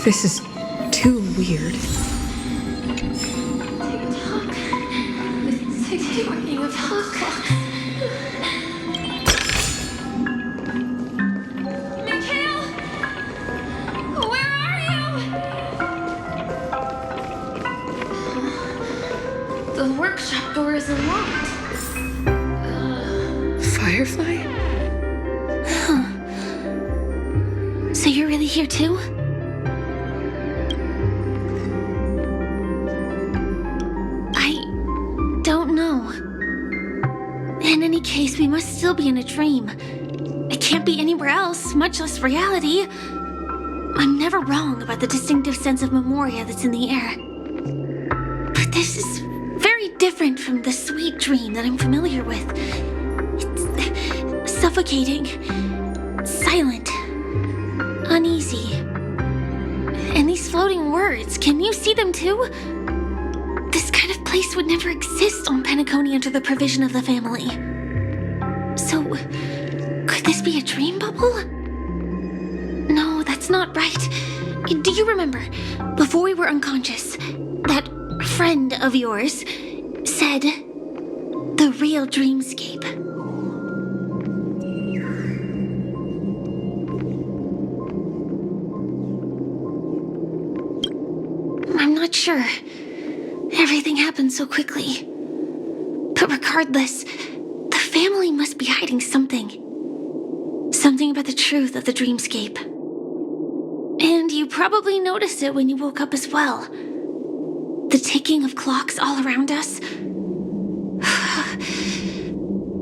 This is too weird. Tick-tock. The ticking of clocks. Mikhail! Where are you? The workshop door is unlocked. Firefly? So you're really here too? I don't know. In any case, we must still be in a dream. It can't be anywhere else, much less reality. I'm never wrong about the distinctive sense of memoria that's in the air. But this is very different from the sweet dream that I'm familiar with. It's suffocating, silent, uneasy. And these floating words, can you see them too? This kind of place would never exist on Penacony under the provision of the family. So, could this be a dream bubble? No, that's not right. Do you remember, before we were unconscious, that friend of yours said, the real dreamscape? I'm not sure. Everything happened so quickly. But regardless, the family must be hiding something. Something about the truth of the dreamscape. And you probably noticed it when you woke up as well. The ticking of clocks all around us.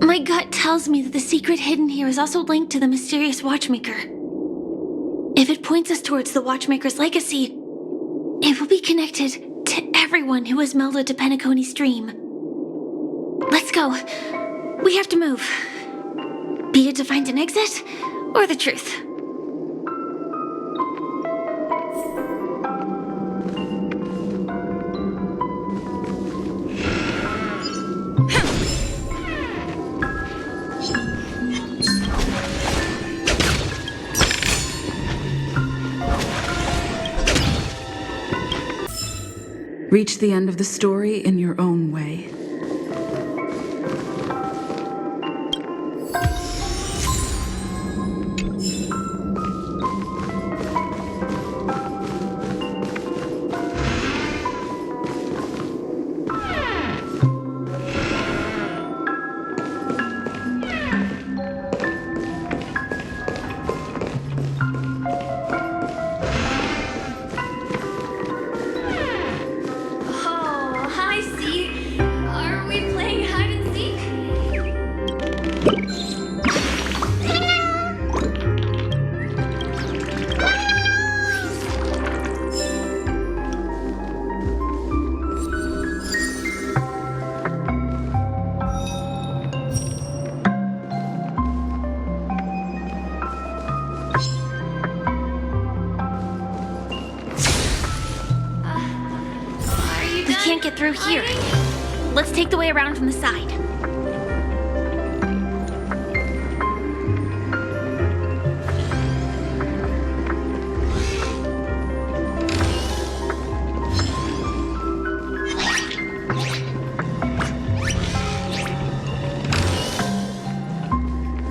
My gut tells me that the secret hidden here is also linked to the mysterious watchmaker. If it points us towards the watchmaker's legacy, it will be connected to everyone who has melded to Penacony's dream. Let's go. We have to move. Be it to find an exit, or the truth. Reach the end of the story in your own way. Can't get through here. Let's take the way around from the side.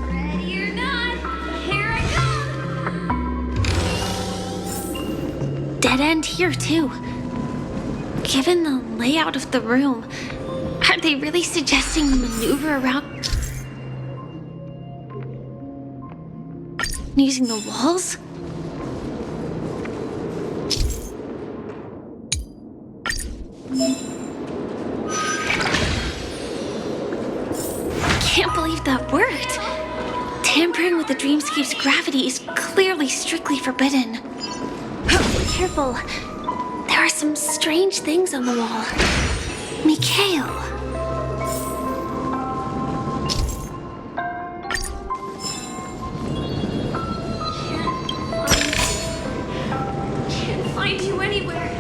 Ready or not, here I come! Dead end here, too. Given the layout of the room, are they really suggesting a maneuver around using the walls? I can't believe that worked. Tampering with the dreamscape's gravity is clearly strictly forbidden. Be careful. There are some strange things on the wall. Mikhail. Can't find you anywhere.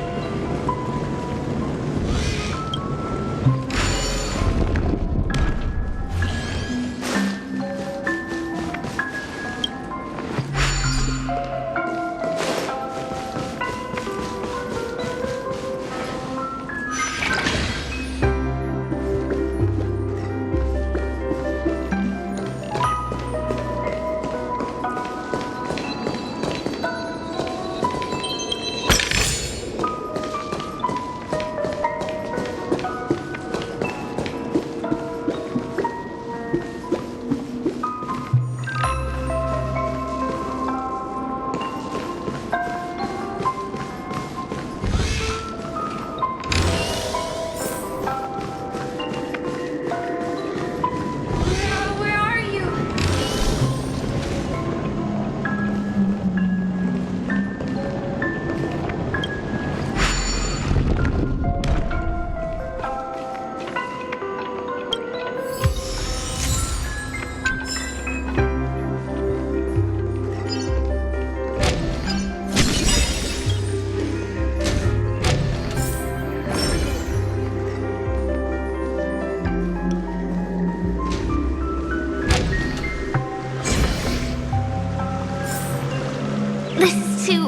This is too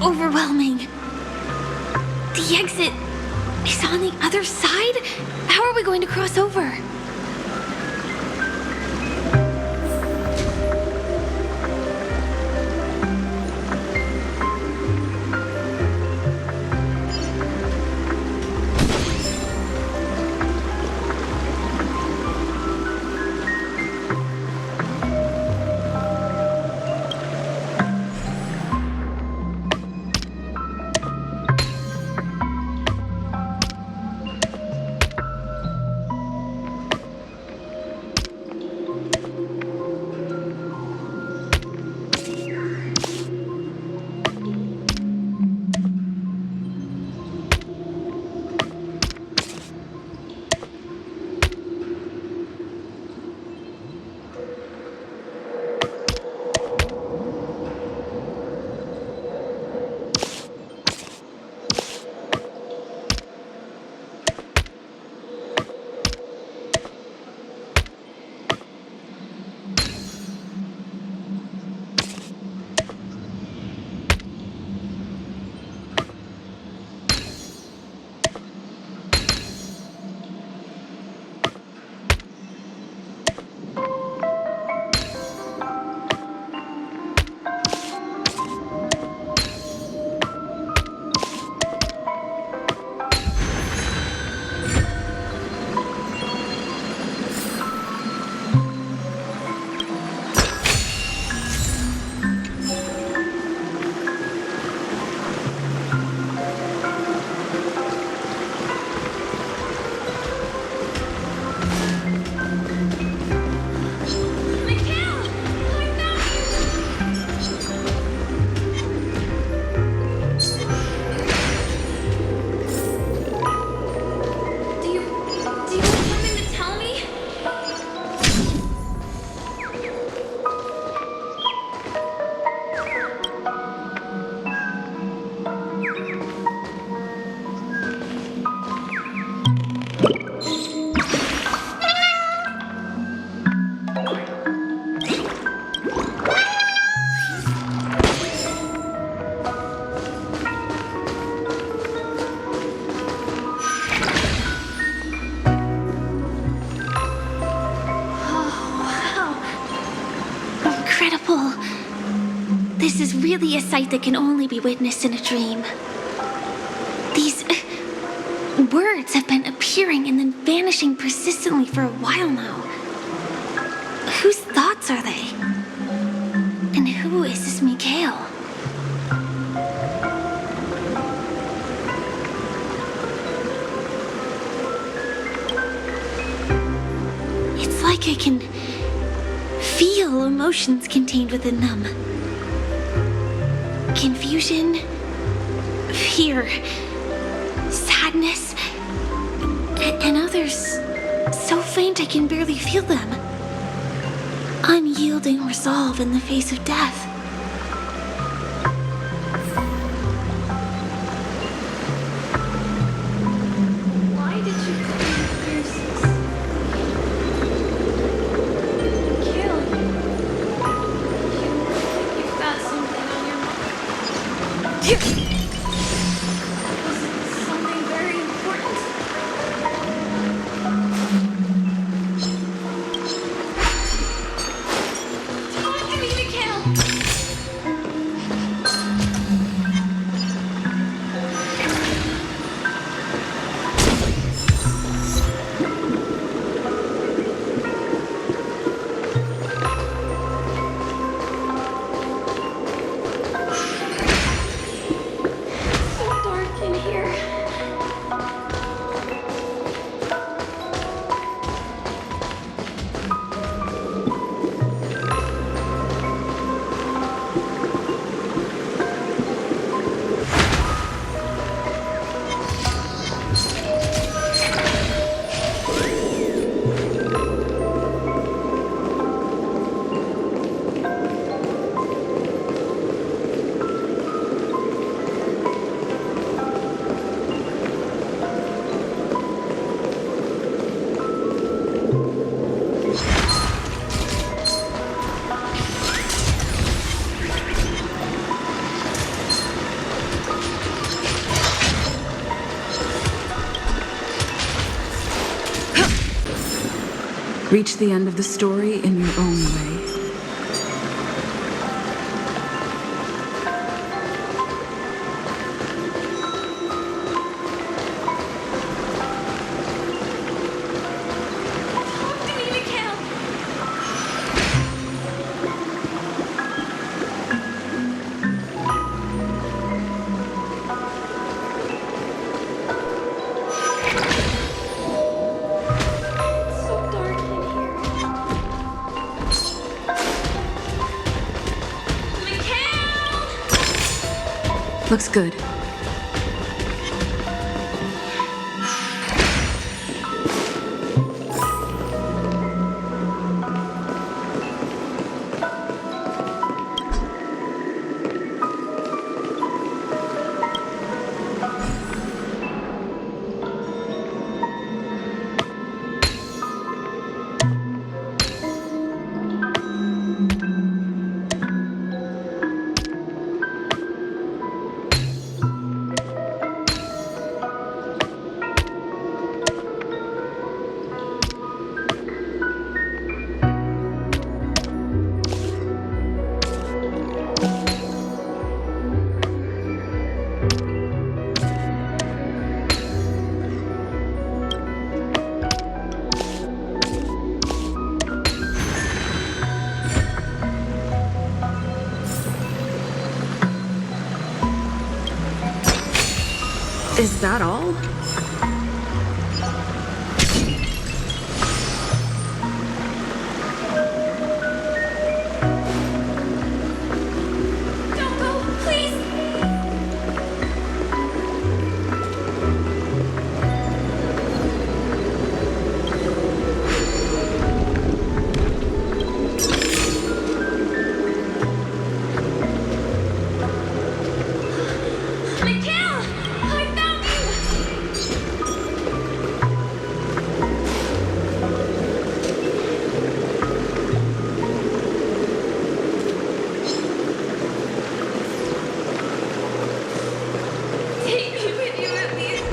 overwhelming. The exit is on the other side? How are we going to cross over? Incredible. This is really a sight that can only be witnessed in a dream. These words have been appearing and then vanishing persistently for a while now. Whose thoughts are they? And who is this Mikhail? It's like I can feel emotions contained within them. Confusion, fear, sadness, and others so faint I can barely feel them. Unyielding resolve in the face of death. Why did you put me in piercings? Mikhail, you look like you've got something on your mind. Was it something very important? Talk to me, Mikhail! Reach the end of the story in your own way. Talk to me, Mikhail. It's so dark in here. Mikhail! Looks good. Is that all? Don't go, please! Mikhail! I found you! Take me with you at least.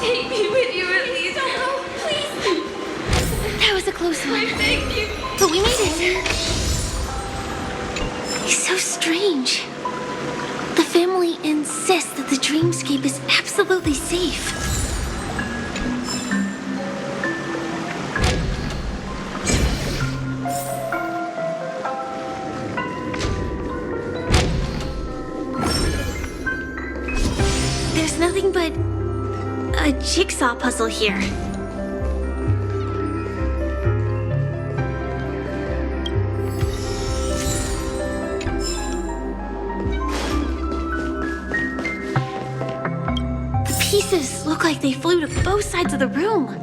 Take me with you at least. Don't go, please. That was a close I one. beg you. But we made it. It's so strange. The family insists that the dreamscape is absolutely safe. There's nothing but a jigsaw puzzle here. The pieces look like they flew to both sides of the room.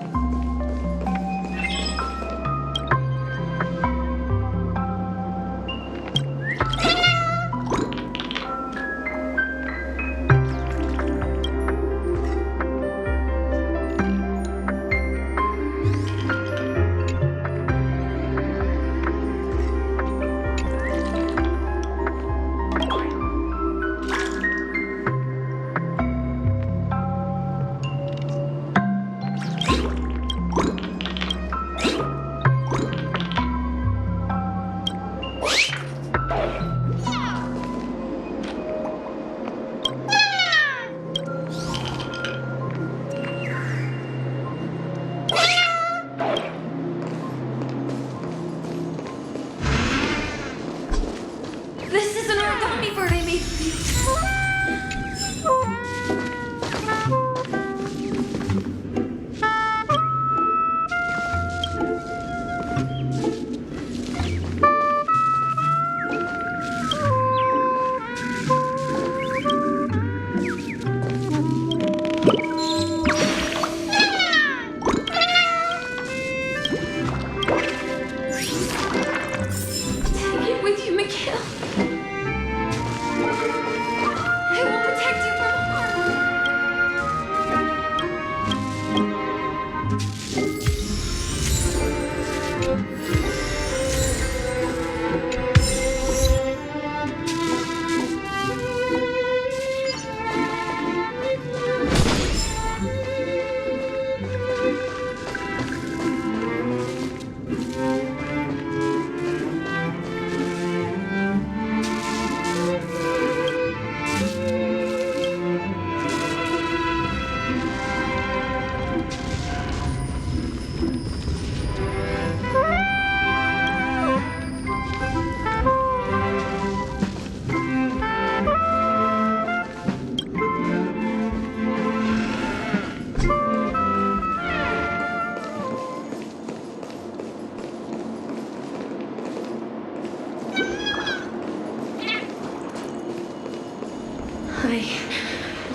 Kale. I will protect you from harm.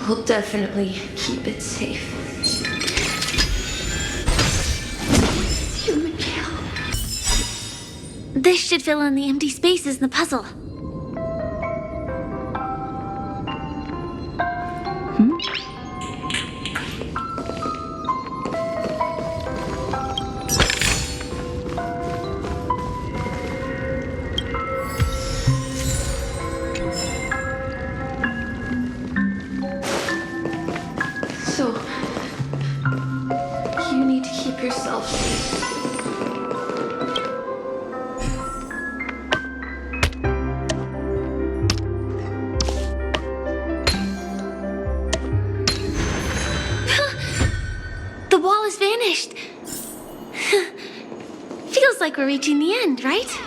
I will definitely keep it safe. Human Kale. This should fill in the empty spaces in the puzzle. So, you need to keep yourself safe. The wall has vanished. Feels like we're reaching the end, right?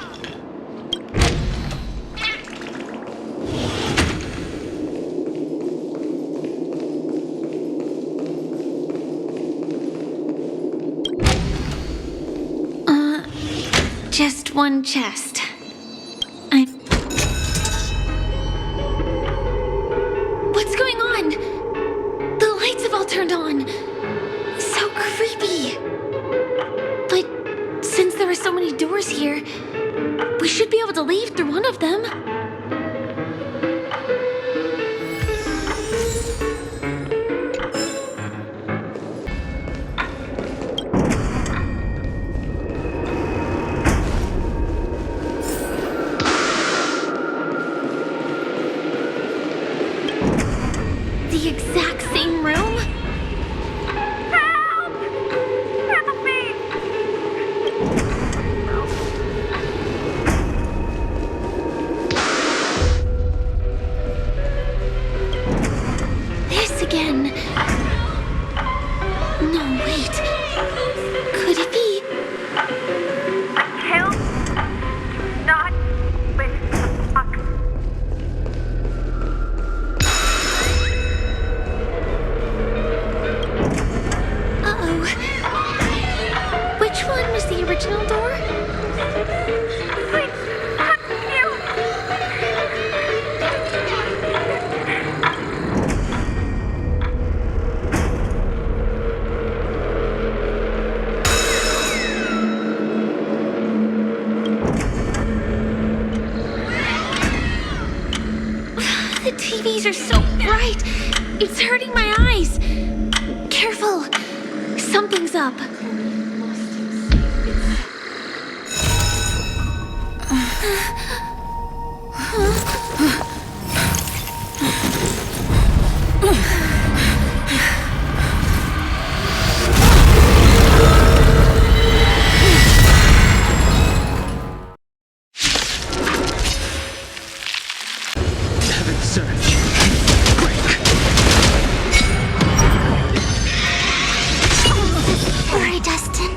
Just one chest. What's going on? The lights have all turned on. So creepy. But since there are so many doors here, we should be able to leave through one of them. The exact same room? Help! Help me! This again. No, wait. Could it be? Kill? Not with the box. Uh-oh. Which one was the original door? Please, you! The TVs are so bright. It's hurting my eyes. Careful. Something's up. Heaven surge. Break. Hurry, Dustin.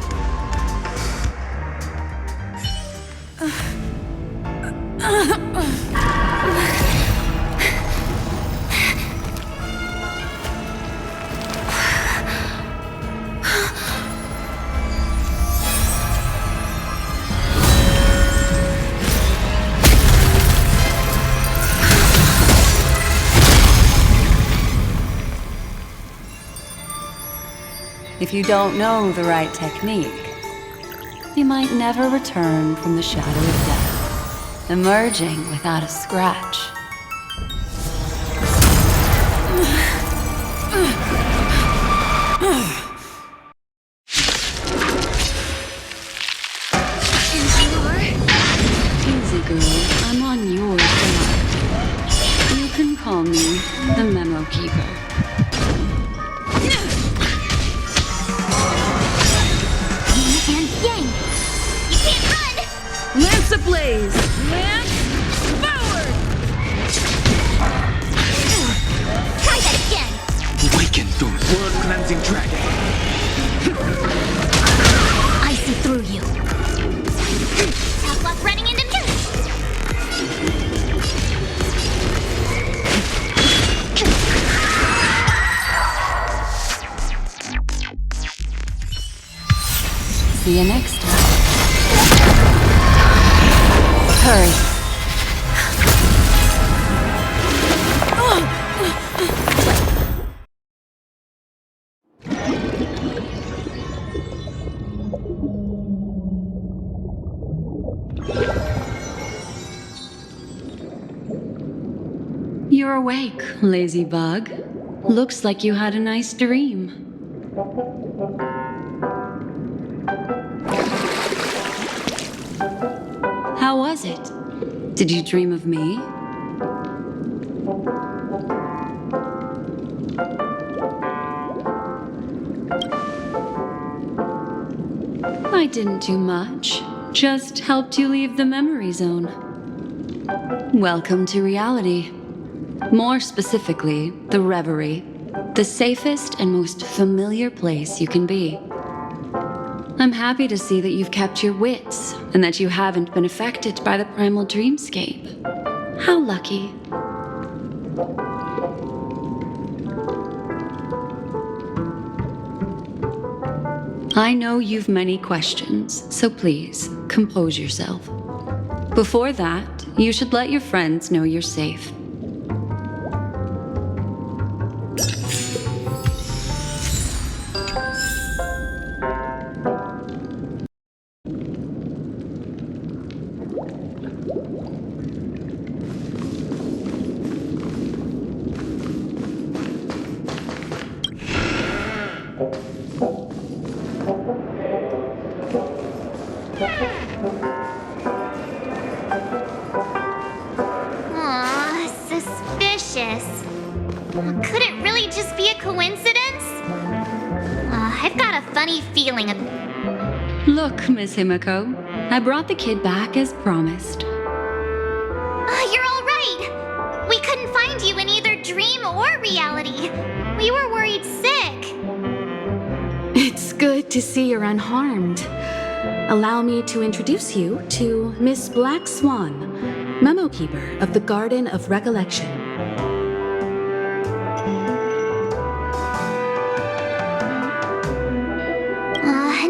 If you don't know the right technique, you might never return from the shadow of death. emerging without a scratch. Easy, girl. I'm on your side. You can call me the Memo Keeper. And yang! You can't run! Lance ablaze! Lance forward! Try that again! Awaken the world-cleansing dragon. I see through you. Tough luck running into me! See you next time. Hurry. You're awake, lazy bug. Looks like you had a nice dream. How was it? Did you dream of me? I didn't do much. Just helped you leave the memory zone. Welcome to reality. More specifically, the Reverie. The safest and most familiar place you can be. I'm happy to see that you've kept your wits and that you haven't been affected by the primal dreamscape. How lucky. I know you've many questions, so please, compose yourself. Before that, you should let your friends know you're safe. Aw, suspicious. Could it really just be a coincidence? I've got a funny feeling. Look, Miss Himiko, I brought the kid back as promised. You're all right. We couldn't find you in either dream or reality. We were worried sick. It's good to see you're unharmed. Allow me to introduce you to Miss Black Swan, Memo Keeper of the Garden of Recollection.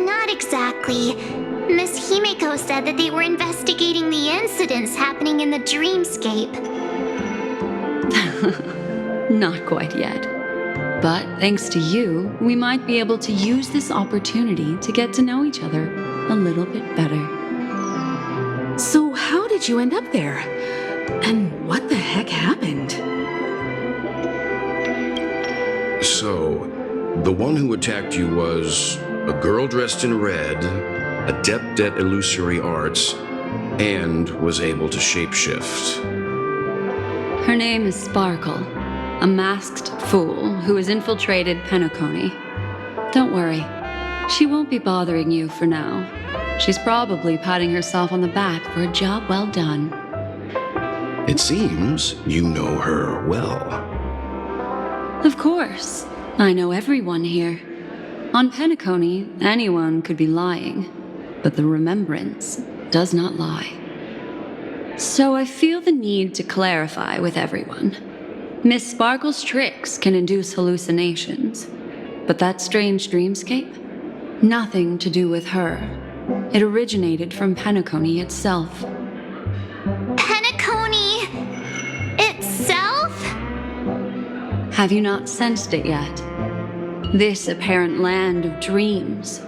Not exactly. Miss Himeko said that they were investigating the incidents happening in the dreamscape. Not quite yet. But thanks to you, we might be able to use this opportunity to get to know each other a little bit better. So how did you end up there? And what the heck happened? So, the one who attacked you was a girl dressed in red, adept at illusory arts, and was able to shapeshift. Her name is Sparkle, a masked fool who has infiltrated Penacony. Don't worry, she won't be bothering you for now. She's probably patting herself on the back for a job well done. It seems you know her well. Of course, I know everyone here. On Penacony, anyone could be lying, but the remembrance does not lie. So I feel the need to clarify with everyone. Miss Sparkle's tricks can induce hallucinations, but that strange dreamscape? Nothing to do with her. It originated from Penacony itself. Penacony itself? Have you not sensed it yet? This apparent land of dreams.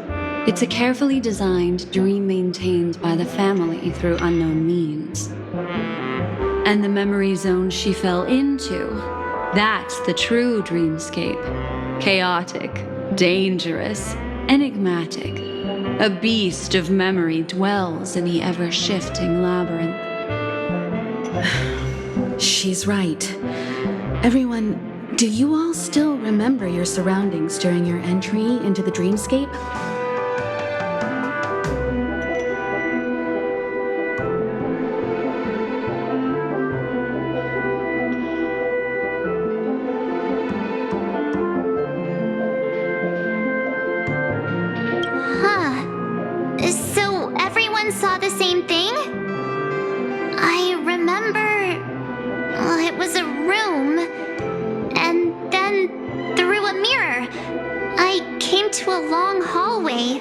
It's a carefully designed dream maintained by the family through unknown means. And the memory zone she fell into, that's the true dreamscape. Chaotic, dangerous, enigmatic. A beast of memory dwells in the ever-shifting labyrinth. She's right. Everyone, do you all still remember your surroundings during your entry into the dreamscape? So everyone saw the same thing? I remember... it was a room, and then through a mirror, I came to a long hallway.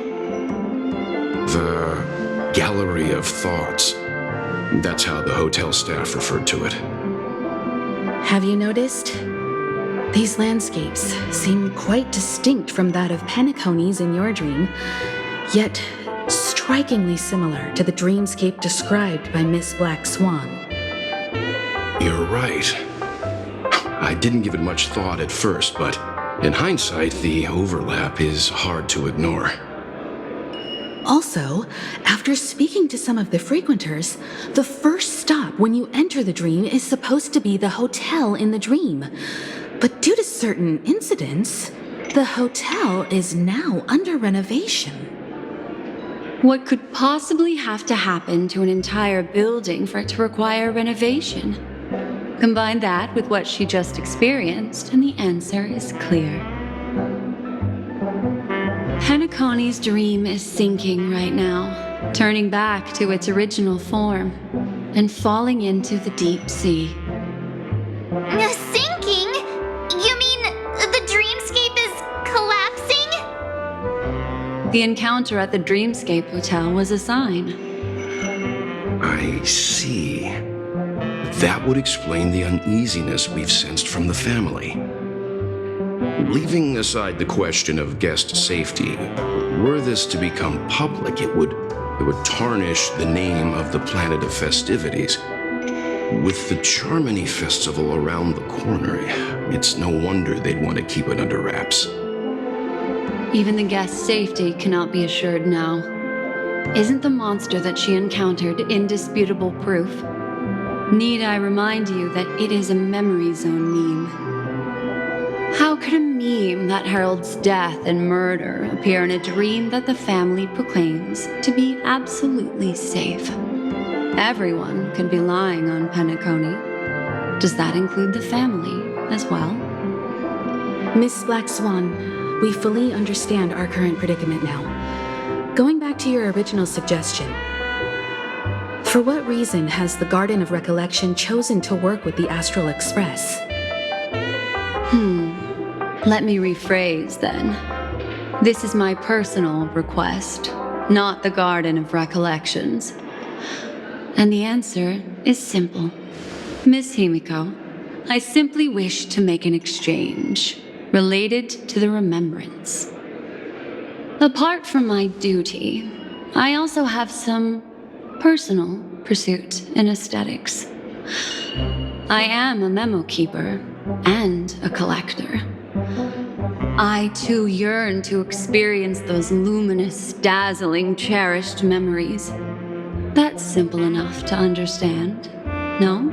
The Gallery of Thoughts. That's how the hotel staff referred to it. Have you noticed? These landscapes seem quite distinct from that of Penacony's in your dream, yet strikingly similar to the dreamscape described by Miss Black Swan. You're right. I didn't give it much thought at first, but in hindsight, the overlap is hard to ignore. Also, after speaking to some of the frequenters, the first stop when you enter the dream is supposed to be the hotel in the dream. But due to certain incidents, the hotel is now under renovation. What could possibly have to happen to an entire building for it to require renovation? Combine that with what she just experienced, and the answer is clear. Penacony's dream is sinking right now, turning back to its original form, and falling into the deep sea. Sinking? You mean the dreamscape is collapsing? The encounter at the Dreamscape Hotel was a sign. I see. That would explain the uneasiness we've sensed from the family. Leaving aside the question of guest safety, were this to become public, it would tarnish the name of the planet of festivities. With the Charmony Festival around the corner, it's no wonder they'd want to keep it under wraps. Even the guest's safety cannot be assured now. Isn't the monster that she encountered indisputable proof? Need I remind you that it is a memory zone meme? How could a meme that heralds death and murder appear in a dream that the family proclaims to be absolutely safe? Everyone could be lying on Penacony. Does that include the family as well? Miss Black Swan, we fully understand our current predicament now. Going back to your original suggestion, for what reason has the Garden of Recollection chosen to work with the Astral Express? Let me rephrase then. This is my personal request, not the Garden of Recollections. And the answer is simple. Miss Himiko, I simply wish to make an exchange related to the remembrance. Apart from my duty, I also have some personal pursuit in aesthetics. I am a memo keeper and a collector. I too yearn to experience those luminous, dazzling, cherished memories. That's simple enough to understand, no?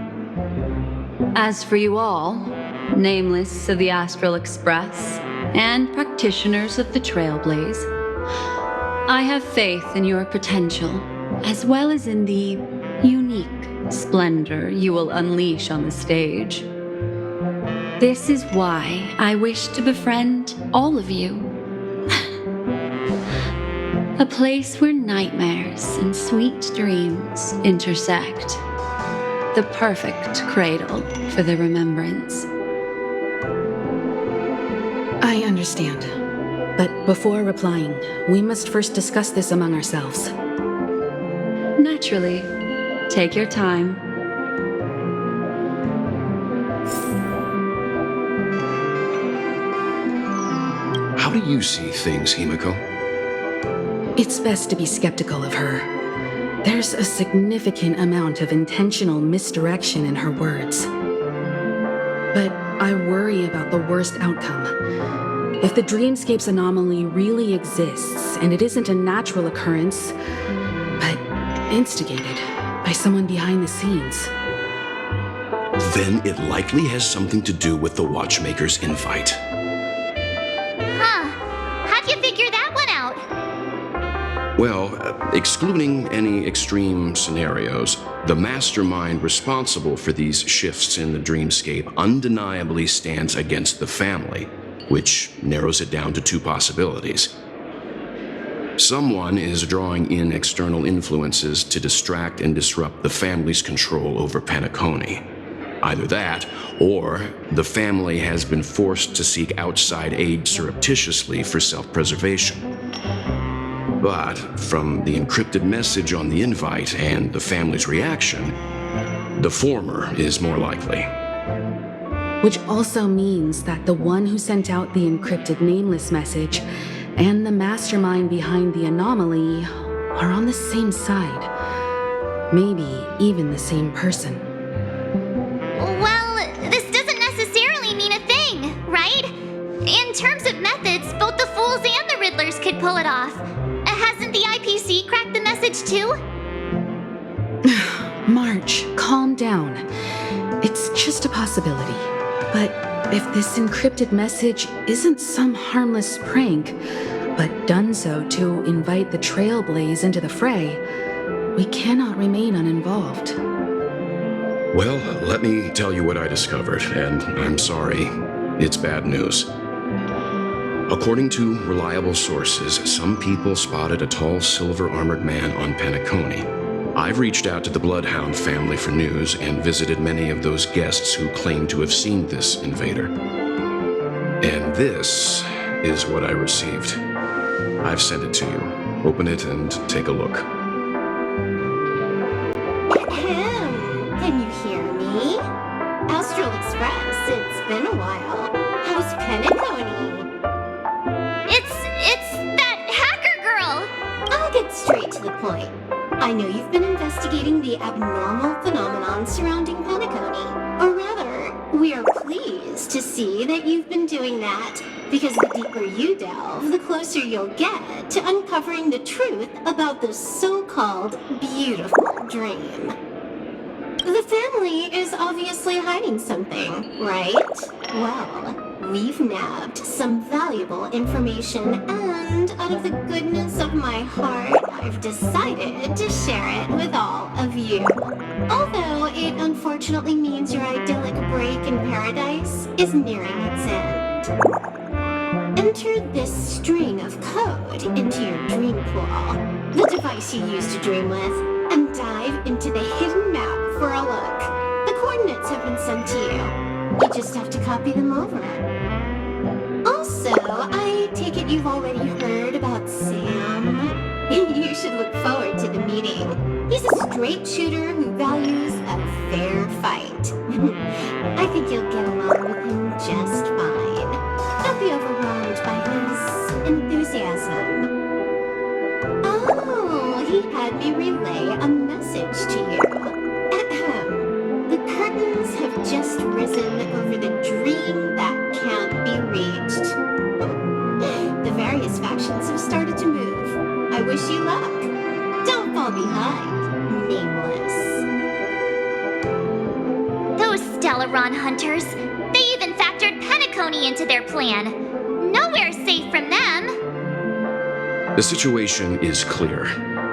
As for you all, nameless of the Astral Express and practitioners of the Trailblaze, I have faith in your potential, as well as in the unique splendor you will unleash on the stage. This is why I wish to befriend all of you. A place where nightmares and sweet dreams intersect. The perfect cradle for the remembrance. I understand. But before replying, we must first discuss this among ourselves. Naturally. Take your time. How do you see things, Himiko? It's best to be skeptical of her. There's a significant amount of intentional misdirection in her words. But I worry about the worst outcome. If the dreamscape's anomaly really exists, and it isn't a natural occurrence, but instigated by someone behind the scenes, then it likely has something to do with the Watchmaker's invite. Huh. How'd you figure that one out? Well, excluding any extreme scenarios, the mastermind responsible for these shifts in the dreamscape undeniably stands against the family, which narrows it down to two possibilities. Someone is drawing in external influences to distract and disrupt the family's control over Penacony. Either that, or the family has been forced to seek outside aid surreptitiously for self-preservation. But from the encrypted message on the invite and the family's reaction, the former is more likely. which also means that the one who sent out the encrypted nameless message and the mastermind behind the anomaly are on the same side. Maybe even the same person. Well, this doesn't necessarily mean a thing, right? In terms of methods, both the Fools and the Riddlers could pull it off. Hasn't the IPC cracked the message too? March, calm down. It's just a possibility. But if this encrypted message isn't some harmless prank, but done so to invite the Trailblaze into the fray, we cannot remain uninvolved. Well, let me tell you what I discovered, and I'm sorry, it's bad news. According to reliable sources, some people spotted a tall silver-armored man on Penacony. I've reached out to the Bloodhound family for news and visited many of those guests who claim to have seen this invader. And this is what I received. I've sent it to you. Open it and take a look. Can you hear me? Astral Express, it's been a while. How's Penacony? It's that hacker girl! I'll get straight to the point. I know you've been investigating the abnormal phenomenon surrounding Penacony. Or rather, we are pleased to see that you've been doing that, because the deeper you delve, the closer you'll get to uncovering the truth about this so-called beautiful dream. The family is obviously hiding something, right? Well, we've nabbed some valuable information, and out of the goodness of my heart, I've decided to share it with all of you. Although it unfortunately means your idyllic break in paradise is nearing its end. Enter this string of code into your dream pool, the device you use to dream with, and dive into the hidden map for a look. The coordinates have been sent to you. You just have to copy them over. Also, I take it you've already heard about Sam. You should look forward to the meeting. He's a straight shooter who values a fair fight. I think you'll get along with him just fine. Don't be overwhelmed by his enthusiasm. Oh, he had me relay a message to you. Ahem. The curtains have just risen over the dream that can't be reached. The various factions have started to move. I wish you luck. Don't fall behind, Nameless. Those Stellaron hunters, they even factored Penacony into their plan. Nowhere safe from them. The situation is clear.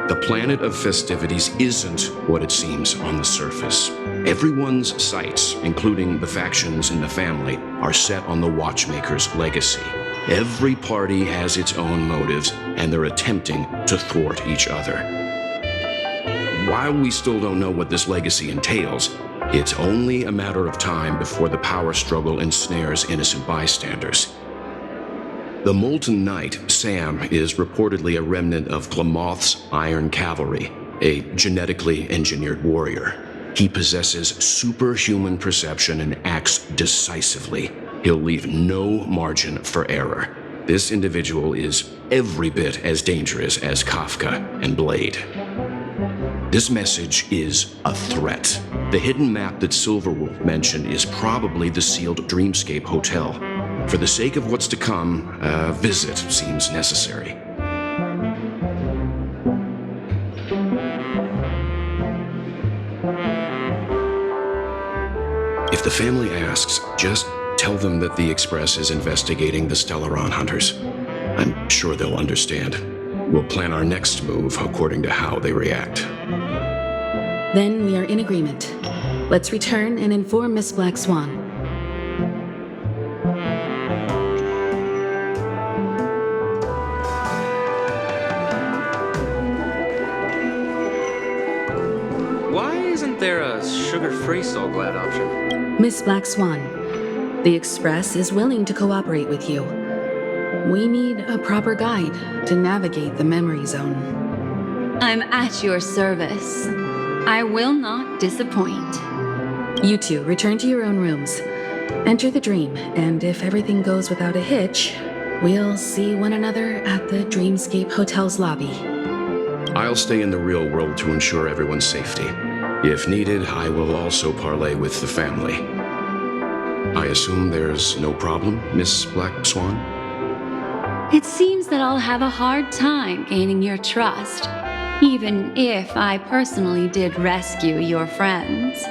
The planet of festivities isn't what it seems on the surface. Everyone's sights, including the factions in the family, are set on the Watchmaker's legacy. Every party has its own motives, and they're attempting to thwart each other. While we still don't know what this legacy entails, it's only a matter of time before the power struggle ensnares innocent bystanders. The Molten Knight, Sam, is reportedly a remnant of Glamoth's Iron Cavalry, a genetically engineered warrior. He possesses superhuman perception and acts decisively. He'll leave no margin for error. This individual is every bit as dangerous as Kafka and Blade. This message is a threat. The hidden map that Silverwolf mentioned is probably the sealed Dreamscape Hotel. For the sake of what's to come, a visit seems necessary. If the family asks, just tell them that the Express is investigating the Stellaron hunters. I'm sure they'll understand. We'll plan our next move according to how they react. Then we are in agreement. Let's return and inform Miss Black Swan. Why isn't there a sugar-free Soul Glad option? Miss Black Swan, the Express is willing to cooperate with you. We need a proper guide to navigate the memory zone. I'm at your service. I will not disappoint. You two return to your own rooms. Enter the dream, and if everything goes without a hitch, we'll see one another at the Dreamscape Hotel's lobby. I'll stay in the real world to ensure everyone's safety. If needed, I will also parley with the family. I assume there's no problem, Miss Black Swan? It seems that I'll have a hard time gaining your trust, even if I personally did rescue your friends.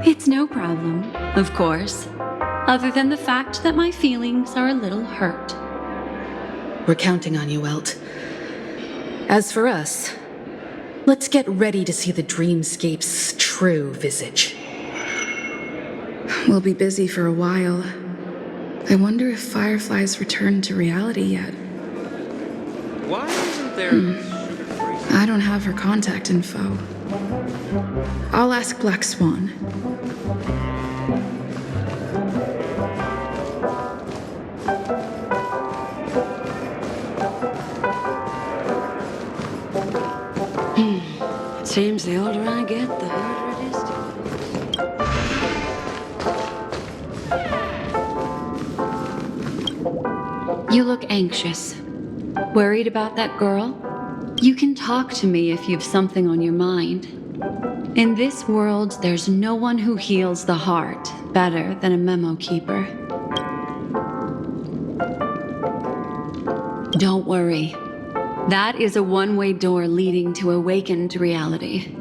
It's no problem, of course, other than the fact that my feelings are a little hurt. We're counting on you, Welt. As for us, let's get ready to see the Dreamscape's true visage. We'll be busy for a while. I wonder if Firefly's returned to reality yet. Why isn't there a sugar-free? I don't have her contact info. I'll ask Black Swan. Seems the older I get, the harder it is to... You look anxious. Worried about that girl? You can talk to me if you've something on your mind. In this world, there's no one who heals the heart better than a memo keeper. Don't worry. That is a one-way door leading to awakened reality.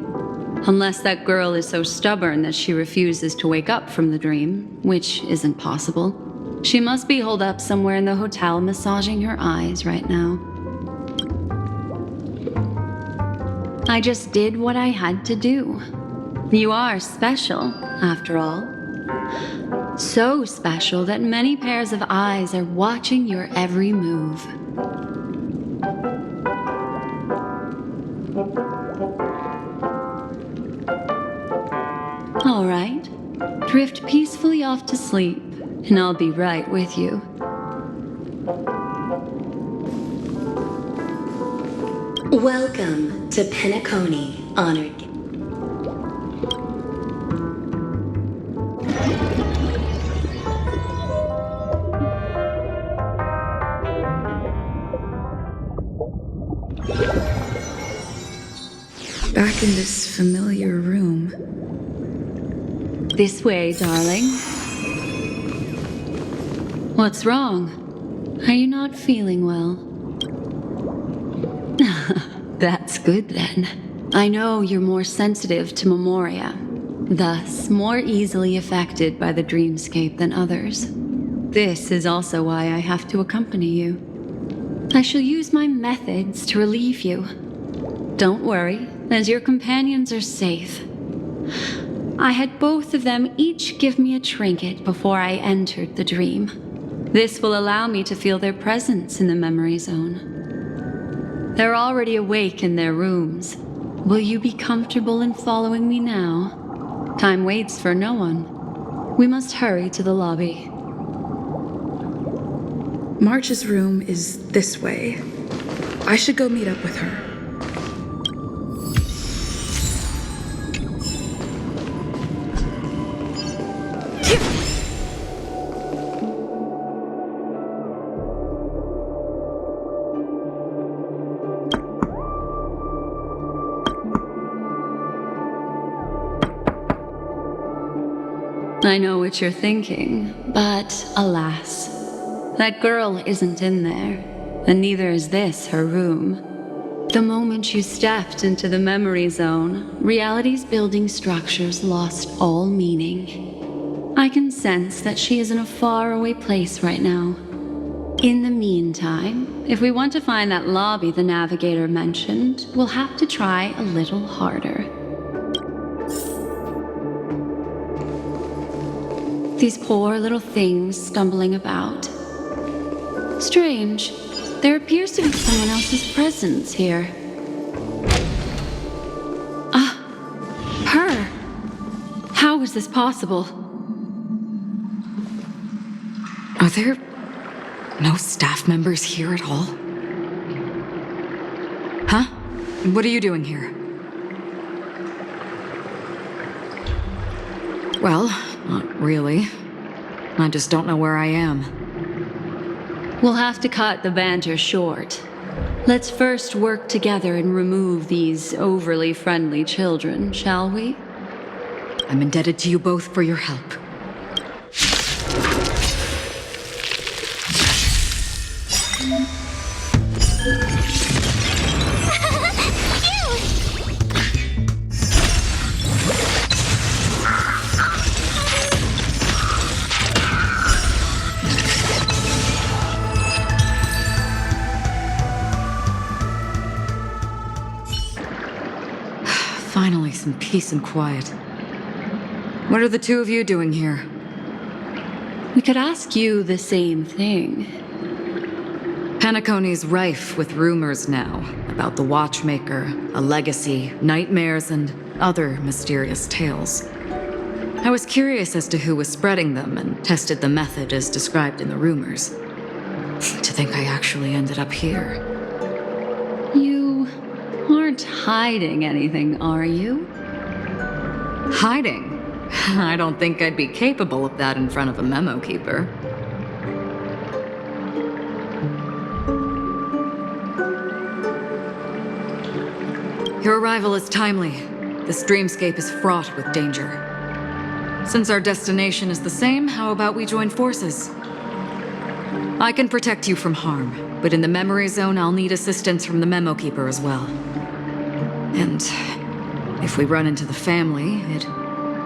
Unless that girl is so stubborn that she refuses to wake up from the dream, which isn't possible. She must be holed up somewhere in the hotel massaging her eyes right now. I just did what I had to do. You are special, after all. So special that many pairs of eyes are watching your every move. All right. Drift peacefully off to sleep, and I'll be right with you. Welcome to Penacony, honored. Back in this familiar room. This way, darling. What's wrong? Are you not feeling well? That's good then. I know you're more sensitive to Memoria, thus more easily affected by the dreamscape than others. This is also why I have to accompany you. I shall use my methods to relieve you. Don't worry, as your companions are safe. I had both of them each give me a trinket before I entered the dream. This will allow me to feel their presence in the memory zone. They're already awake in their rooms. Will you be comfortable in following me now? Time waits for no one. We must hurry to the lobby. March's room is this way. I should go meet up with her. I know what you're thinking, but alas, that girl isn't in there, and neither is this her room. The moment you stepped into the memory zone, reality's building structures lost all meaning. I can sense that she is in a faraway place right now. In the meantime, if we want to find that lobby the navigator mentioned, we'll have to try a little harder. These poor little things stumbling about. Strange. There appears to be someone else's presence here. Her! How is this possible? Are there no staff members here at all? Huh? What are you doing here? Well, not really. I just don't know where I am. We'll have to cut the banter short. Let's first work together and remove these overly friendly children, shall we? I'm indebted to you both for your help. Finally, some peace and quiet. What are the two of you doing here? We could ask you the same thing. Penacony's rife with rumors now about the Watchmaker, a legacy, nightmares, and other mysterious tales. I was curious as to who was spreading them and tested the method as described in the rumors. To think I actually ended up here. You aren't hiding anything, are you? Hiding? I don't think I'd be capable of that in front of a memo keeper. Your arrival is timely. This dreamscape is fraught with danger. Since our destination is the same, how about we join forces? I can protect you from harm, but in the memory zone, I'll need assistance from the memo keeper as well. And if we run into the family, it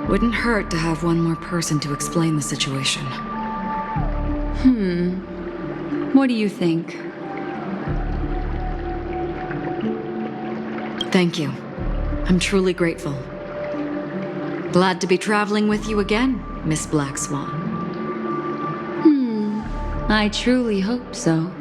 wouldn't hurt to have one more person to explain the situation. What do you think? Thank you. I'm truly grateful. Glad to be traveling with you again, Miss Black Swan. I truly hope so.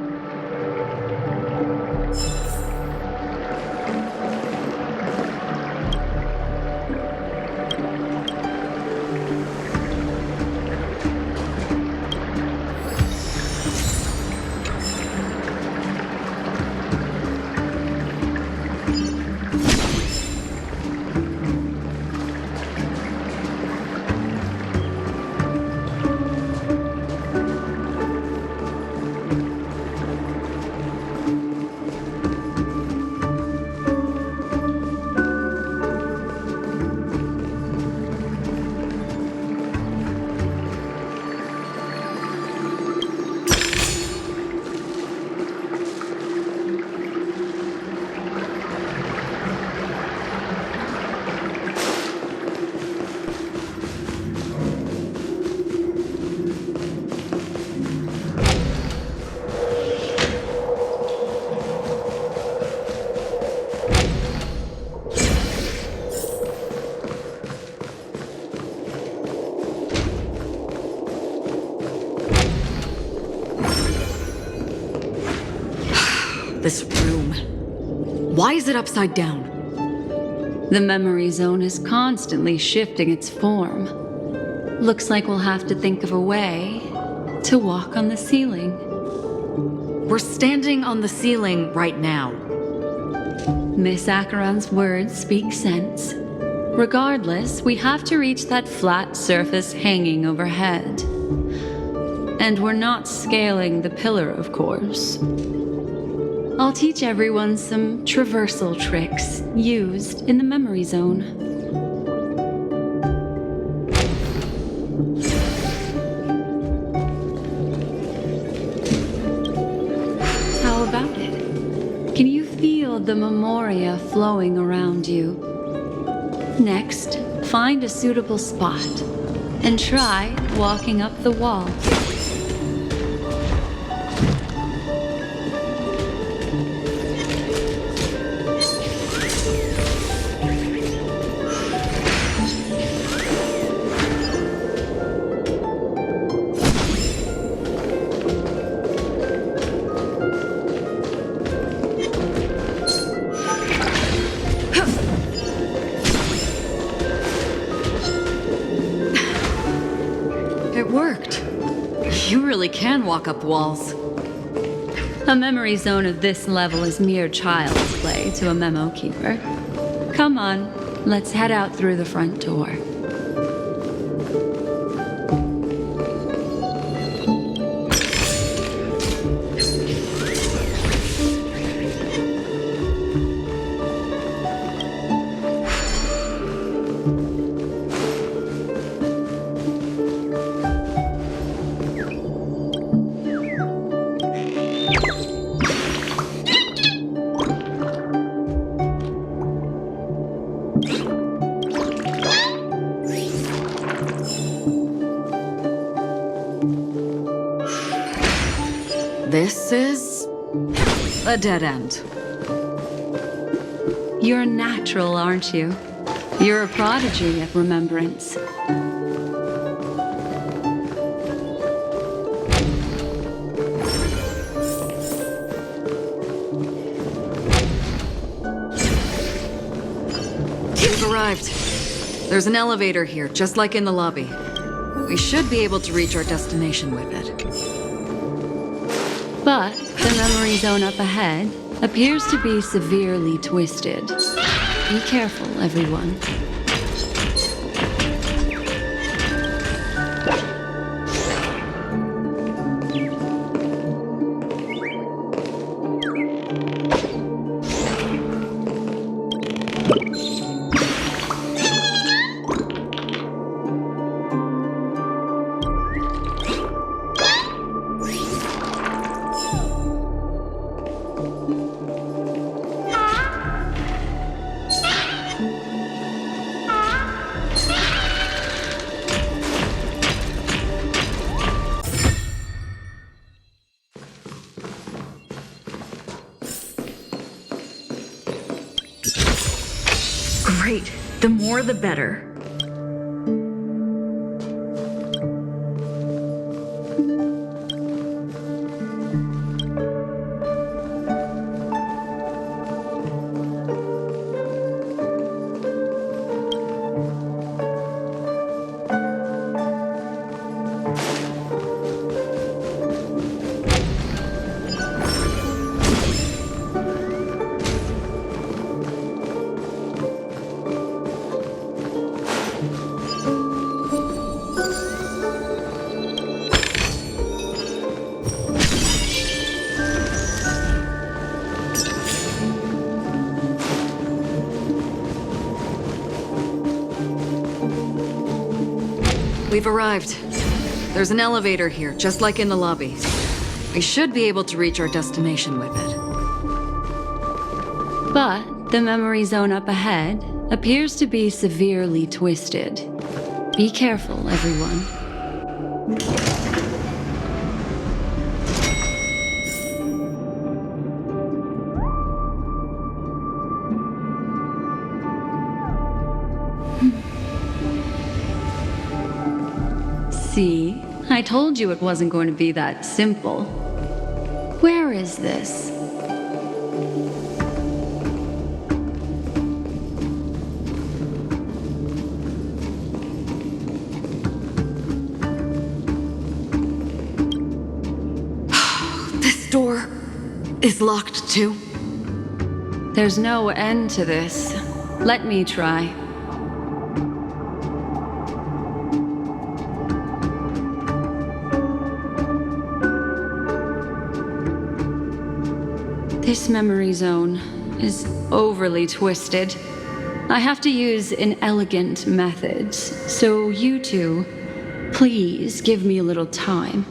This room. Why is it upside down? The memory zone is constantly shifting its form. Looks like we'll have to think of a way to walk on the ceiling. We're standing on the ceiling right now. Miss Acheron's words speak sense. Regardless, we have to reach that flat surface hanging overhead. And we're not scaling the pillar, of course. I'll teach everyone some traversal tricks used in the memory zone. the memoria flowing around you. Next, find a suitable spot and try walking up the wall. It worked. You really can walk up walls. A memory zone of this level is mere child's play to a memo keeper. Come on, let's head out through the front door. This is a dead end. You're natural, aren't you? You're a prodigy at remembrance. We've arrived. There's an elevator here, just like in the lobby. We should be able to reach our destination with it. But the memory zone up ahead appears to be severely twisted. Be careful, everyone. Great. The more the better. We've arrived. There's an elevator here, just like in the lobby. We should be able to reach our destination with it. But the memory zone up ahead appears to be severely twisted. Be careful, everyone. See? I told you it wasn't going to be that simple. Where is this? This door is locked too. There's no end to this. Let me try. This memory zone is overly twisted. I have to use inelegant methods, so you two, please give me a little time.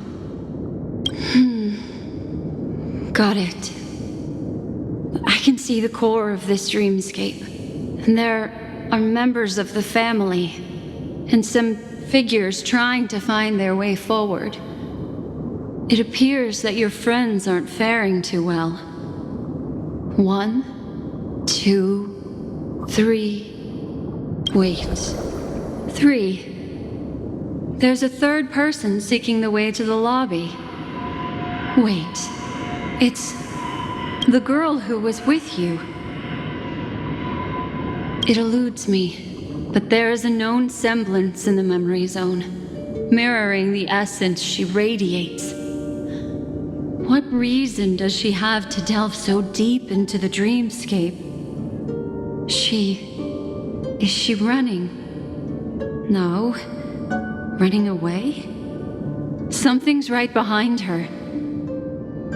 Got it. I can see the core of this dreamscape, and there are members of the family, and some figures trying to find their way forward. It appears that your friends aren't faring too well. 1, 2, 3. Wait. 3. There's a third person seeking the way to the lobby. Wait. It's the girl who was with you. It eludes me, but there is a known semblance in the memory zone, mirroring the essence she radiates. What reason does she have to delve so deep into the dreamscape? Is she running? No. Running away? Something's right behind her.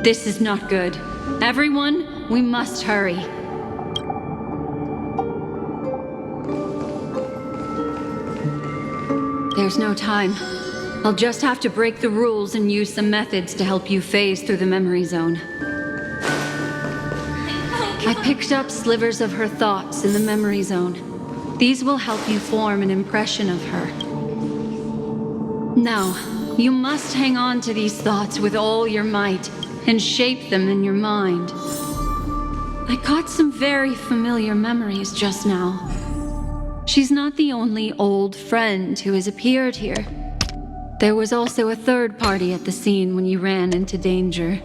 This is not good. Everyone, we must hurry. There's no time. I'll just have to break the rules and use some methods to help you phase through the memory zone. I picked up slivers of her thoughts in the memory zone. These will help you form an impression of her. Now, you must hang on to these thoughts with all your might and shape them in your mind. I caught some very familiar memories just now. She's not the only old friend who has appeared here. There was also a third party at the scene when you ran into danger.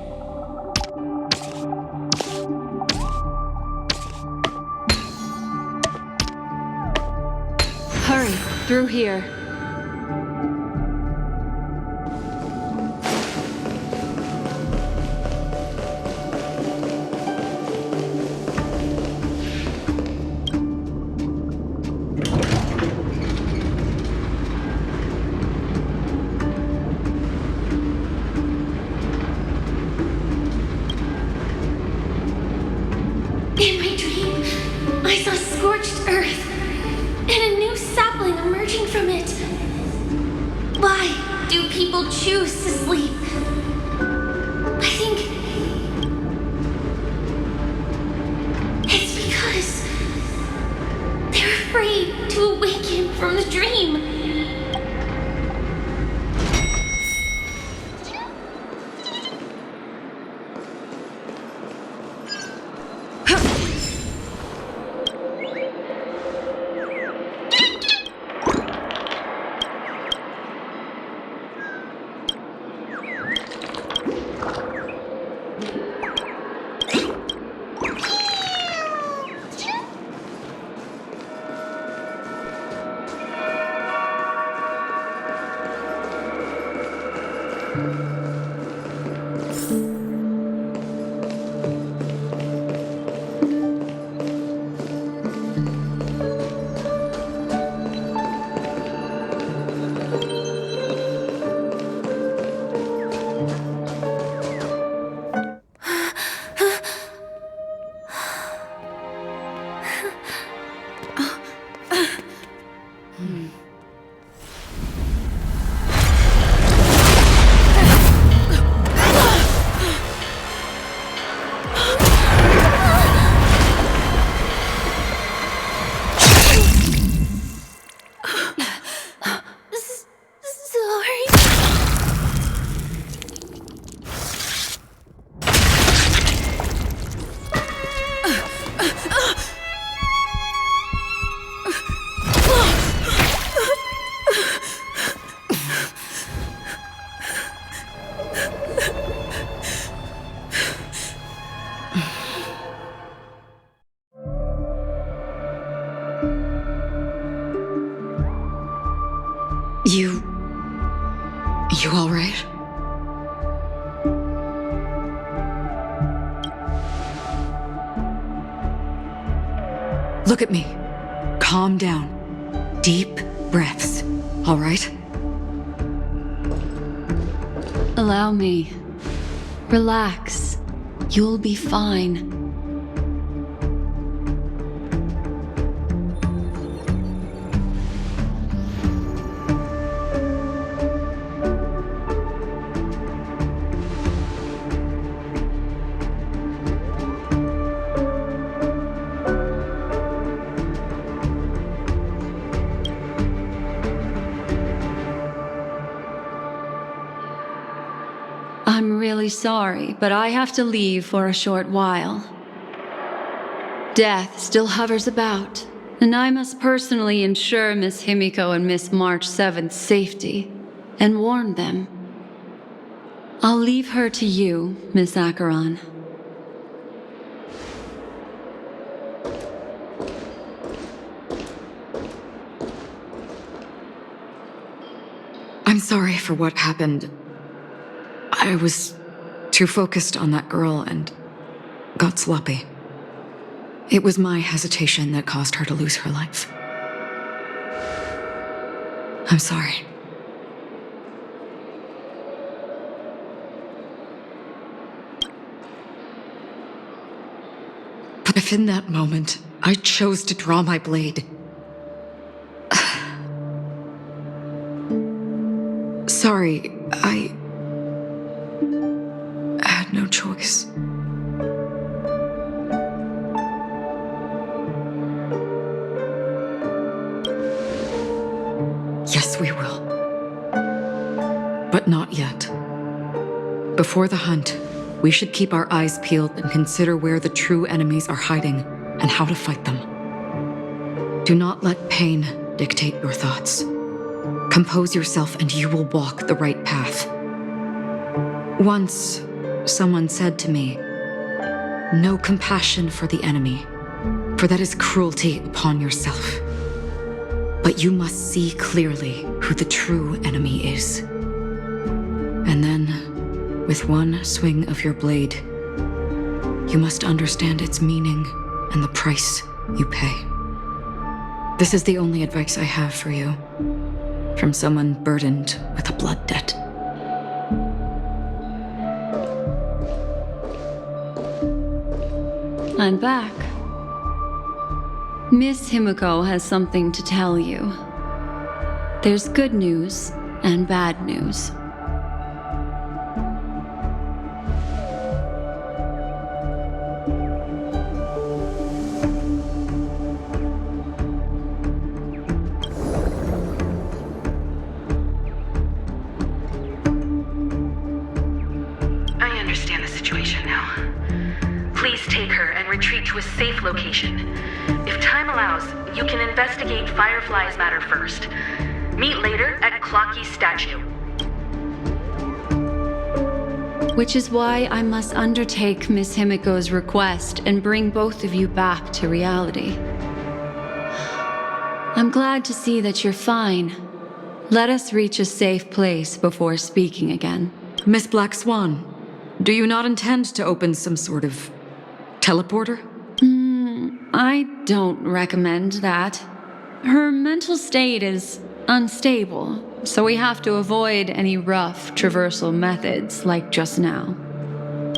Hurry, through here. In my dream, I saw scorched earth and a new sapling emerging from it. Why do people choose to sleep? I think it's because they're afraid to awaken from the dream. You all right? Look at me. Calm down. Deep breaths. All right? Allow me. Relax. You'll be fine. really sorry, but I have to leave for a short while. Death still hovers about, and I must personally ensure Miss Himiko and Miss March 7th's safety, and warn them. I'll leave her to you, Miss Acheron. I'm sorry for what happened. I was too focused on that girl and got sloppy. It was my hesitation that caused her to lose her life. I'm sorry. But if in that moment I chose to draw my blade, sorry, I had no choice. Yes, we will. But not yet. Before the hunt, we should keep our eyes peeled and consider where the true enemies are hiding and how to fight them. Do not let pain dictate your thoughts. Compose yourself and you will walk the right path. Once, someone said to me, "No compassion for the enemy, for that is cruelty upon yourself. But you must see clearly who the true enemy is. And then, with one swing of your blade, you must understand its meaning and the price you pay." This is the only advice I have for you, from someone burdened with a blood debt. I'm back. Miss Himiko has something to tell you. There's good news and bad news. I understand the situation now. Please take her and retreat to a safe location. If time allows, you can investigate Firefly's matter first. Meet later at Clocky's statue. Which is why I must undertake Miss Himiko's request and bring both of you back to reality. I'm glad to see that you're fine. Let us reach a safe place before speaking again. Miss Black Swan, do you not intend to open some sort of teleporter? I don't recommend that. Her mental state is unstable, so we have to avoid any rough traversal methods like just now.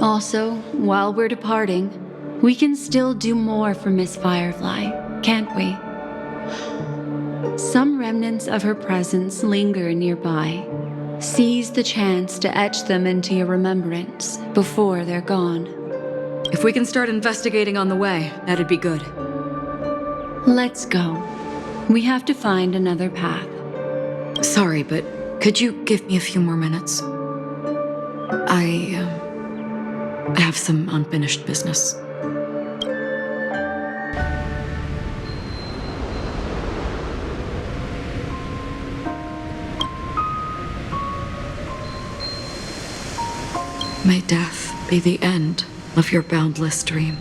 Also, while we're departing, we can still do more for Miss Firefly, can't we? Some remnants of her presence linger nearby. Seize the chance to etch them into your remembrance before they're gone. If we can start investigating on the way, that'd be good. Let's go. We have to find another path. Sorry, but could you give me a few more minutes? I have some unfinished business. May death be the end of your boundless dream,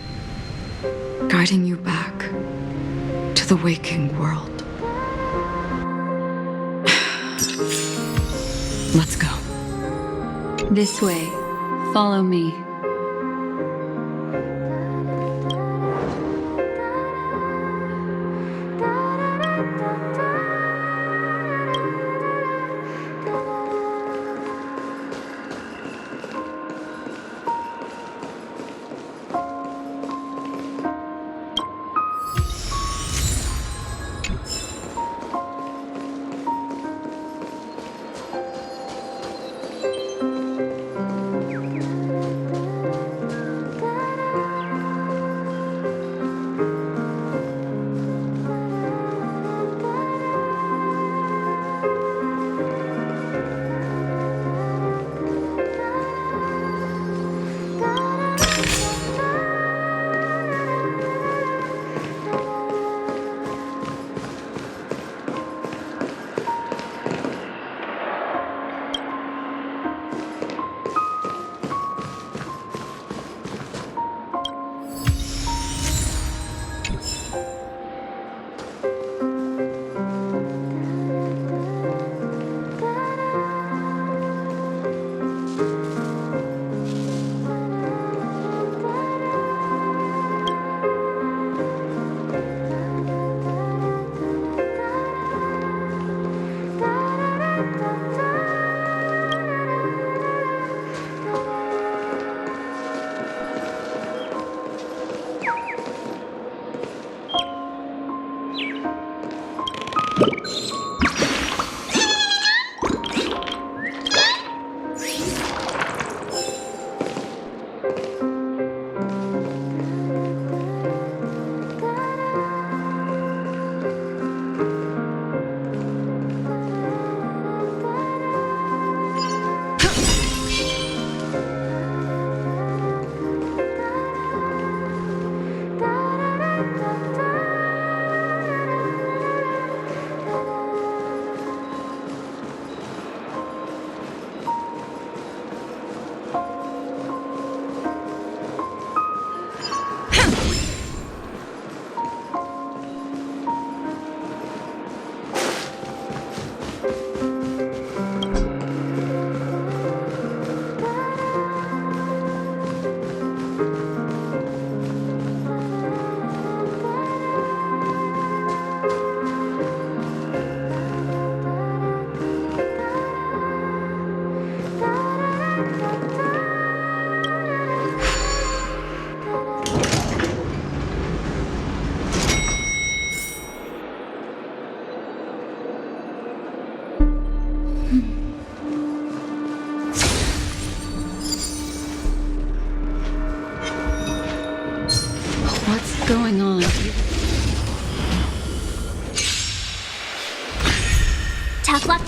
guiding you back to the waking world. Let's go. This way. Follow me.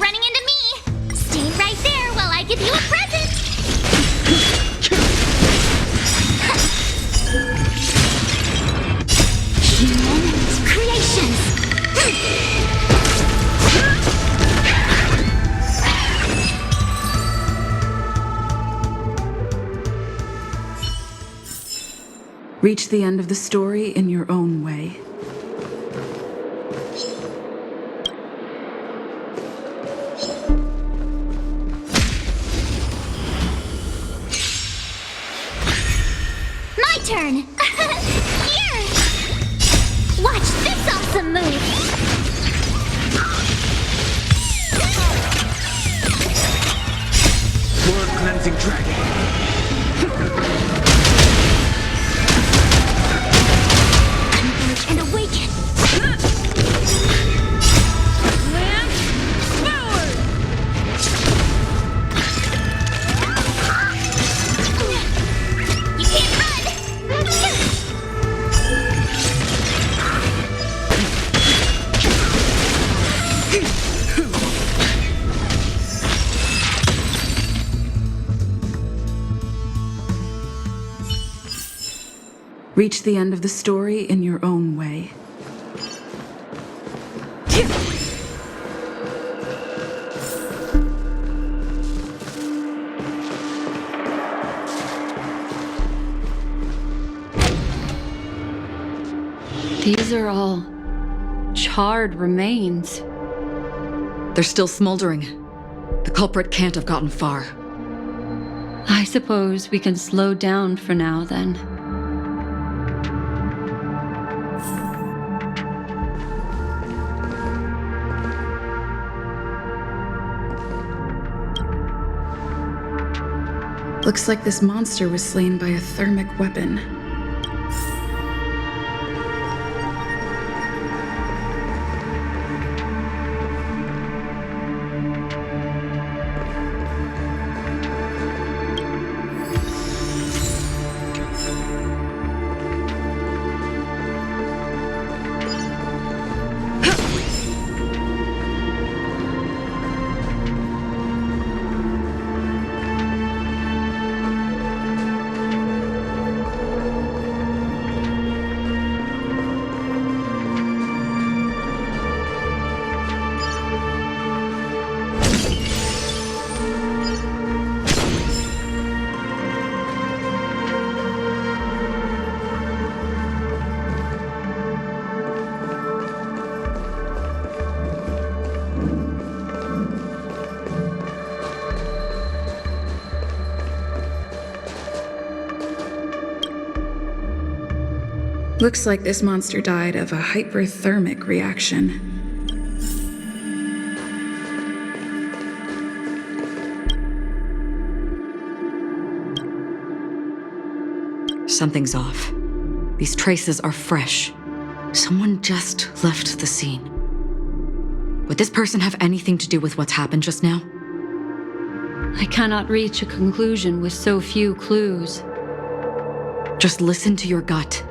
running into me. Stay right there while I give you a present. Human creations. Reach the end of the story in your own way. My turn! Here! Watch this awesome move! Blood cleansing dragon. Converge and awaken! Land forward! You can't run! Reach the end of the story in your own way. These are all charred remains. They're still smoldering. The culprit can't have gotten far. I suppose we can slow down for now then. Looks like this monster was slain by a thermic weapon. Looks like this monster died of a hyperthermic reaction. Something's off. These traces are fresh. Someone just left the scene. Would this person have anything to do with what's happened just now? I cannot reach a conclusion with so few clues. Just listen to your gut.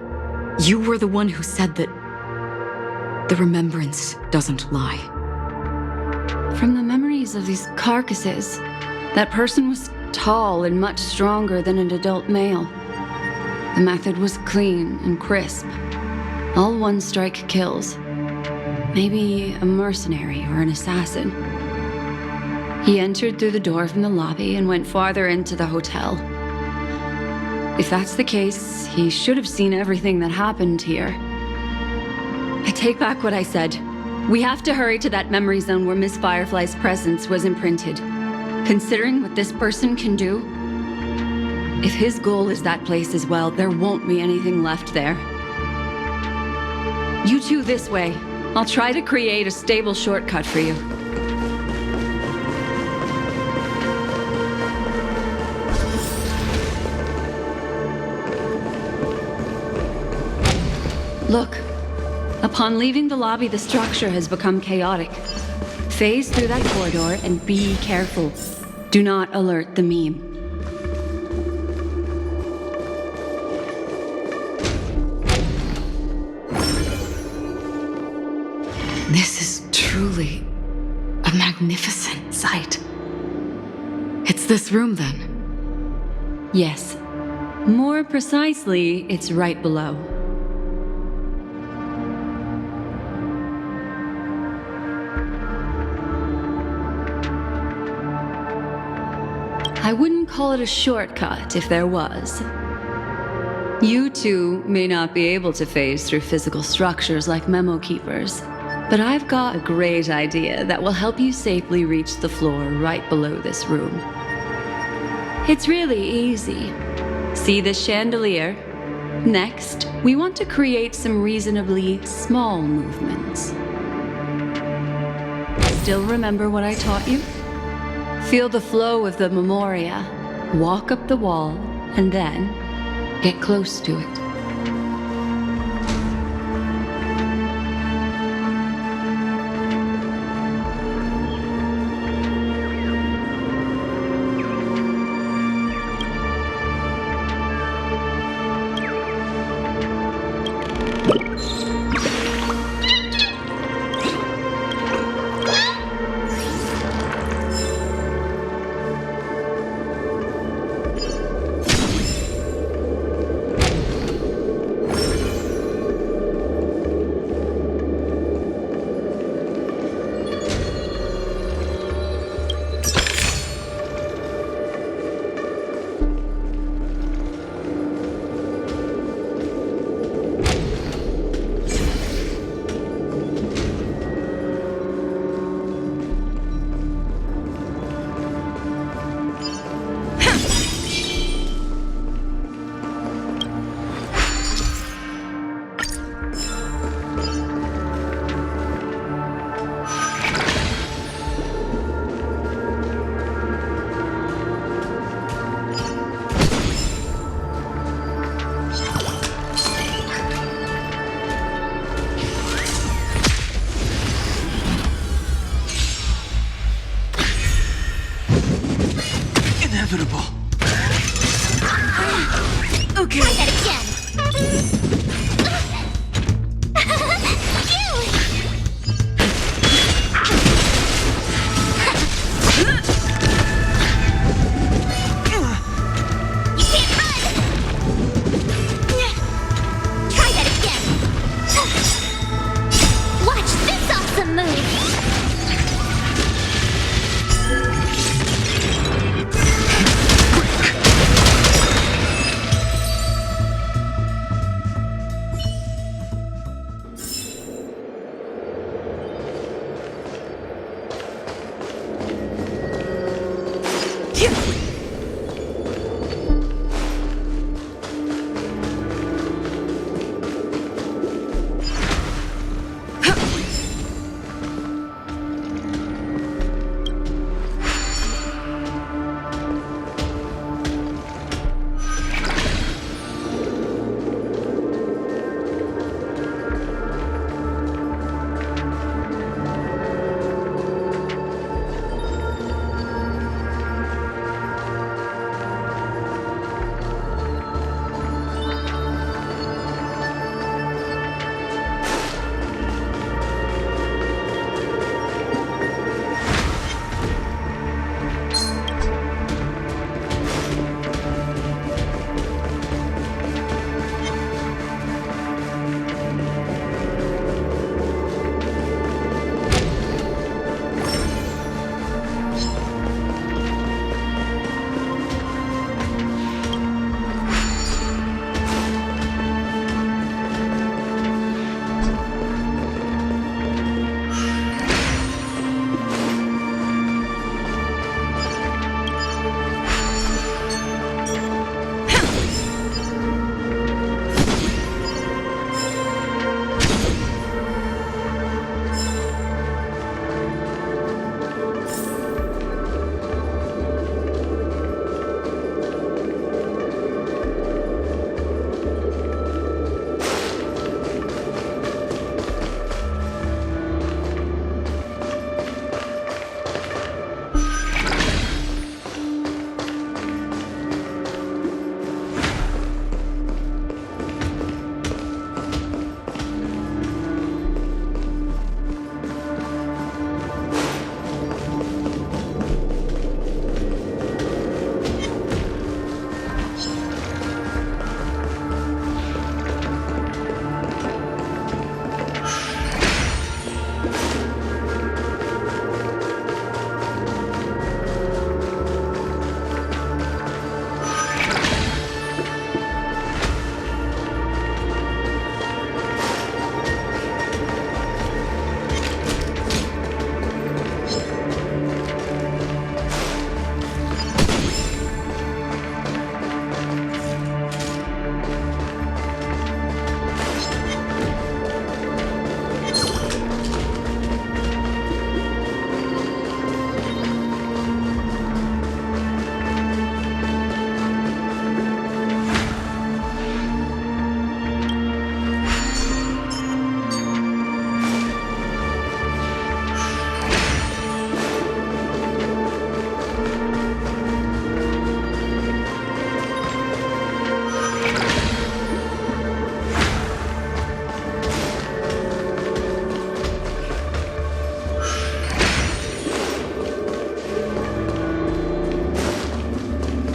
You were the one who said that the remembrance doesn't lie. From the memories of these carcasses, that person was tall and much stronger than an adult male. The method was clean and crisp. All one-strike kills. Maybe a mercenary or an assassin. He entered through the door from the lobby and went farther into the hotel. If that's the case, he should have seen everything that happened here. I take back what I said. We have to hurry to that memory zone where Miss Firefly's presence was imprinted. Considering what this person can do, if his goal is that place as well, there won't be anything left there. You two this way. I'll try to create a stable shortcut for you. Look. Upon leaving the lobby, the structure has become chaotic. Phase through that corridor and be careful. Do not alert the meme. This is truly a magnificent pleasant sight. It's this room, then? Yes. More precisely, it's right below. I wouldn't call it a shortcut if there was. You two may not be able to phase through physical structures like memo keepers, but I've got a great idea that will help you safely reach the floor right below this room. It's really easy. See this chandelier? Next, we want to create some reasonably small movements. Still remember what I taught you? Feel the flow of the memoria, walk up the wall, and then get close to it. Inevitable. Okay. Try that again. You can't run. Try that again. Watch this awesome move.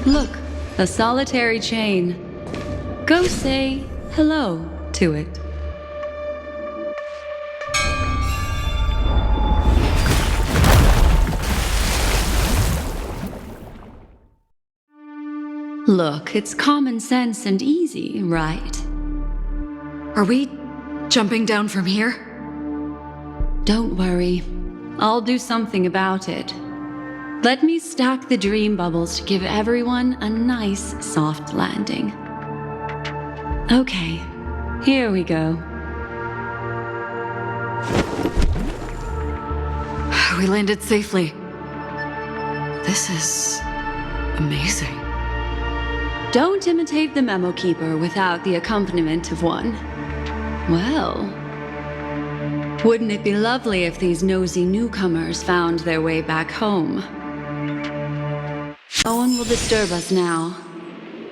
Look, a solitary chain. Go say hello to it. Look, it's common sense and easy, right? Are we jumping down from here? Don't worry. I'll do something about it. Let me stack the dream bubbles to give everyone a nice, soft landing. Okay, here we go. We landed safely. This is amazing. Don't imitate the memo keeper without the accompaniment of one. Well, wouldn't it be lovely if these nosy newcomers found their way back home? No one will disturb us now.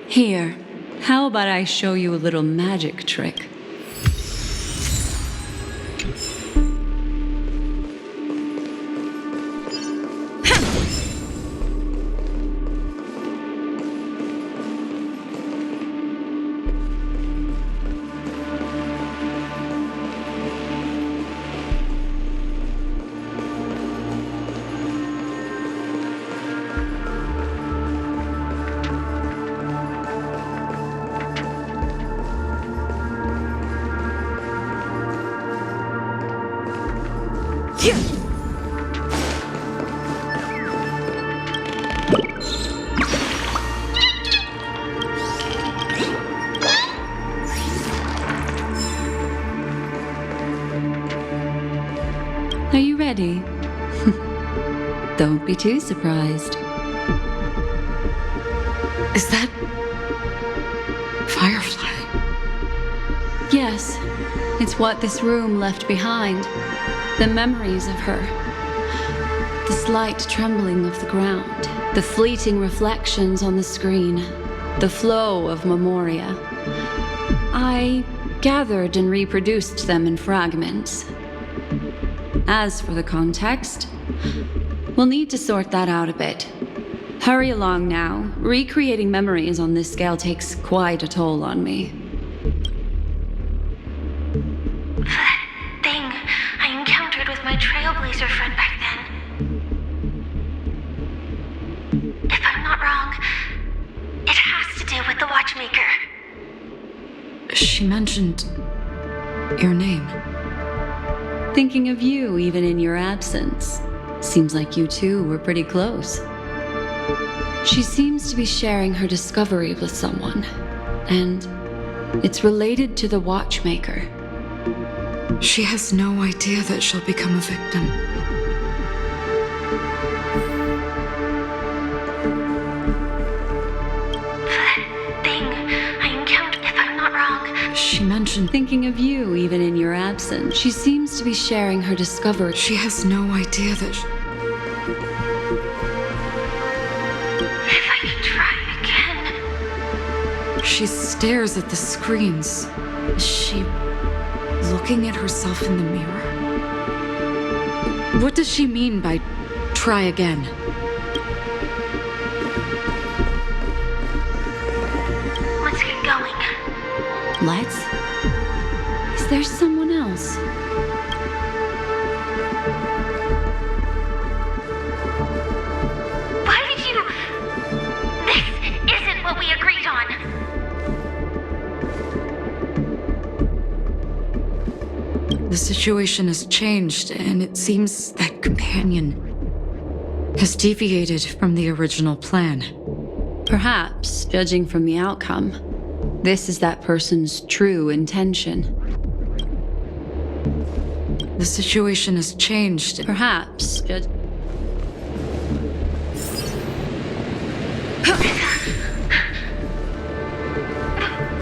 Here, how about I show you a little magic trick? Are you ready? Don't be too surprised. Is that Firefly? Yes, it's what this room left behind. The memories of her. The slight trembling of the ground. The fleeting reflections on the screen. The flow of memoria. I gathered and reproduced them in fragments. As for the context, we'll need to sort that out a bit. Hurry along now. Recreating memories on this scale takes quite a toll on me. That thing I encountered with my Trailblazer friend back then. If I'm not wrong, it has to do with the Watchmaker. She mentioned your name. Thinking of you even in your absence. Seems like you two were pretty close. She seems to be sharing her discovery with someone, and it's related to the Watchmaker. She has no idea that she'll become a victim. That thing I encountered, if I'm not wrong. She mentioned Thinking of you even in your absence. She seems to be sharing her discovery. she has no idea that If I could try again. she stares at the screens. Is she looking at herself in the mirror? What does she mean by try again? Let's get going. Let's? Is there someone else? Why did you... This isn't what we agreed on. The situation has changed, and it seems that companion has deviated from the original plan. Perhaps, judging from the outcome, this is that person's true intention. The situation has changed. Perhaps,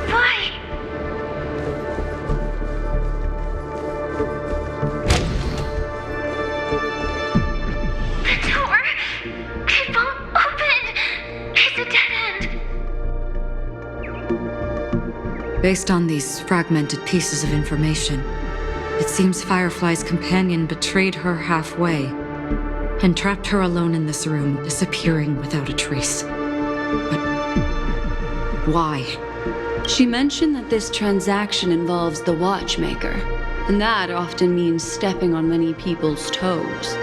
Why? The door? It won't open. It's a dead end. Based on these fragmented pieces of information, it seems Firefly's companion betrayed her halfway and trapped her alone in this room, disappearing without a trace. Why? She mentioned that this transaction involves the watchmaker, and that often means stepping on many people's toes.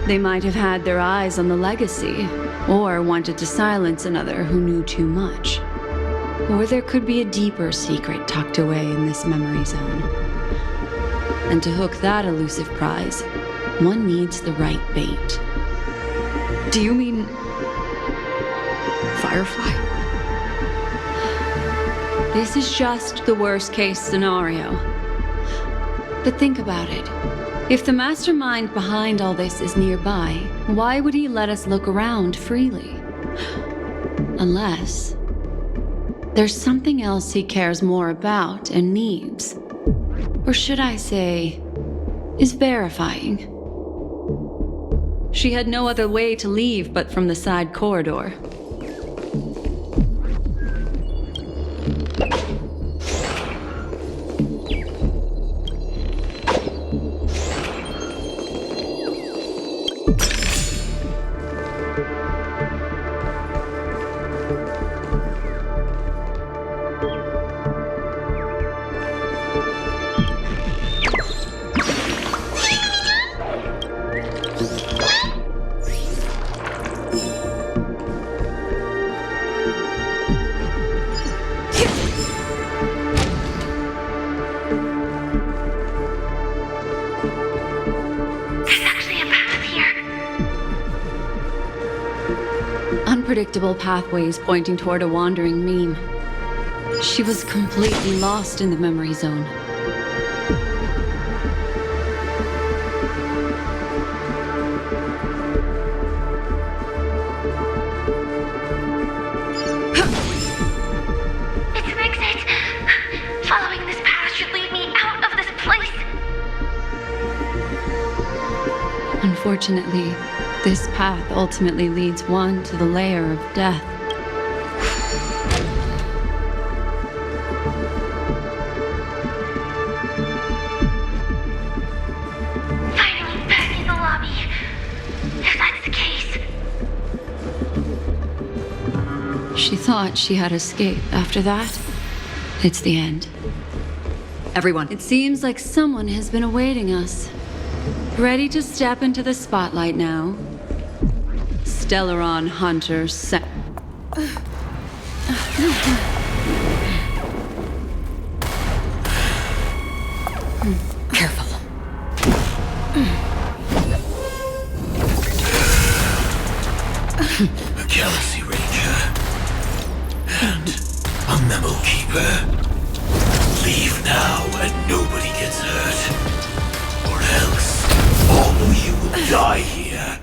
They might have had their eyes on the legacy, or wanted to silence another who knew too much. Or there could be a deeper secret tucked away in this memory zone. And to hook that elusive prize, one needs the right bait. Do you mean... Firefly? This is just the worst-case scenario. But think about it. If the mastermind behind all this is nearby, why would he let us look around freely? Unless there's something else he cares more about and needs. Or should I say, is verifying. She had no other way to leave but from the side corridor. Unpredictable pathways pointing toward a wandering meme. She was completely lost in the memory zone. It's an exit. Following this path should lead me out of this place. Unfortunately, this path ultimately leads one to the lair of death. Finally back in the lobby. If that's the case. She thought she had escaped. After that, it's the end. Everyone. It seems like someone has been awaiting us. Ready to step into the spotlight now. Stellaron Hunter set. Careful. A Galaxy Ranger. And a Memo Keeper. Leave now and nobody gets hurt. Or else, all of you will die here.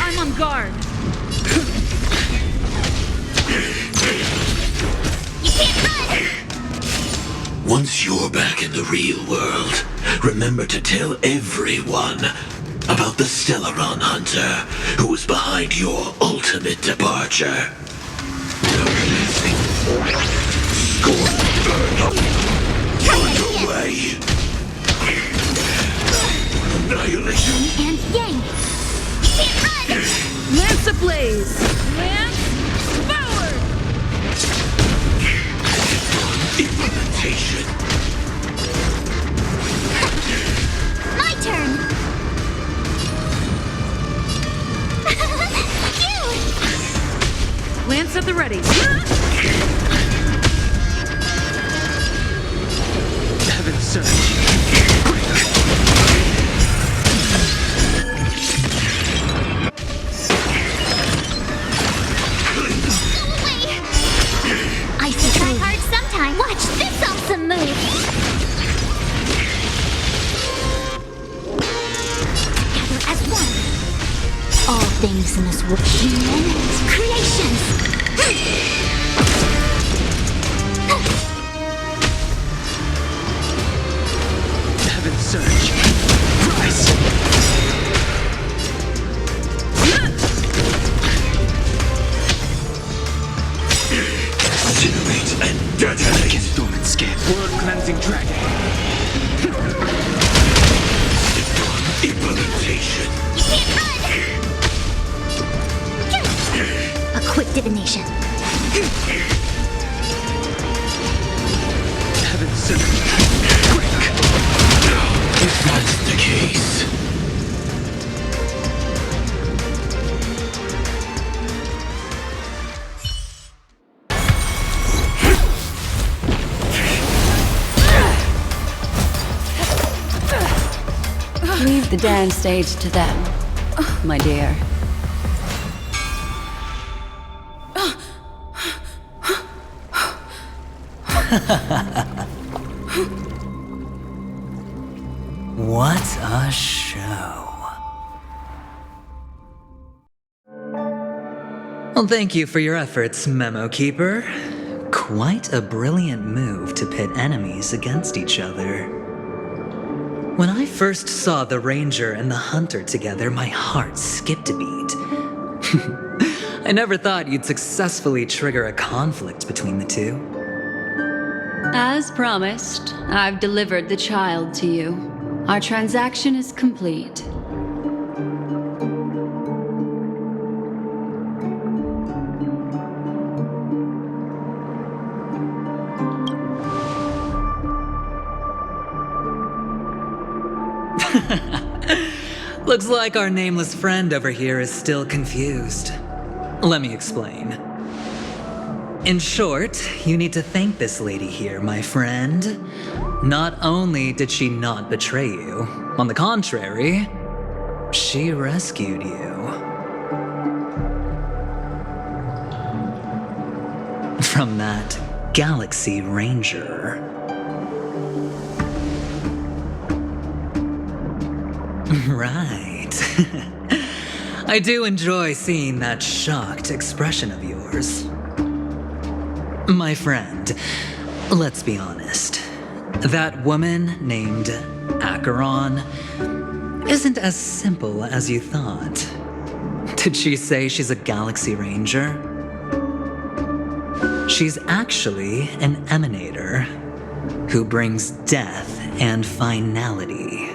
I'm on guard. You can't run! Once you're back in the real world, remember to tell everyone about the Stellaron Hunter who was behind your ultimate departure. Scorn burn up. Burned away. Annihilation. And yang! You can't run! Lance ablaze! Lance forward! Implementation. My turn! Lance at the ready. Heaven surge. I should try hard sometime. Watch this awesome move! Together as one. All things in this world. Human creations! Heaven surge. Rise. Incinerate and detonate. Dormant scan. World cleansing dragon. reputation. You can't run! A quick divination. Haven't sent quick. If that's the case. Leave the dance stage to them, my dear. What a show. Well, thank you for your efforts, Memo Keeper. Quite a brilliant move to pit enemies against each other. When I first saw the Ranger and the Hunter together, my heart skipped a beat. I never thought you'd successfully trigger a conflict between the two. As promised, I've delivered the child to you. Our transaction is complete. Looks like our nameless friend over here is still confused. Let me explain. In short, you need to thank this lady here, my friend. Not only did she not betray you, on the contrary, she rescued you. From that Galaxy Ranger. Right. I do enjoy seeing that shocked expression of yours. My friend, let's be honest. That woman named Acheron isn't as simple as you thought. Did she say she's a Galaxy Ranger? She's actually an emanator who brings death and finality.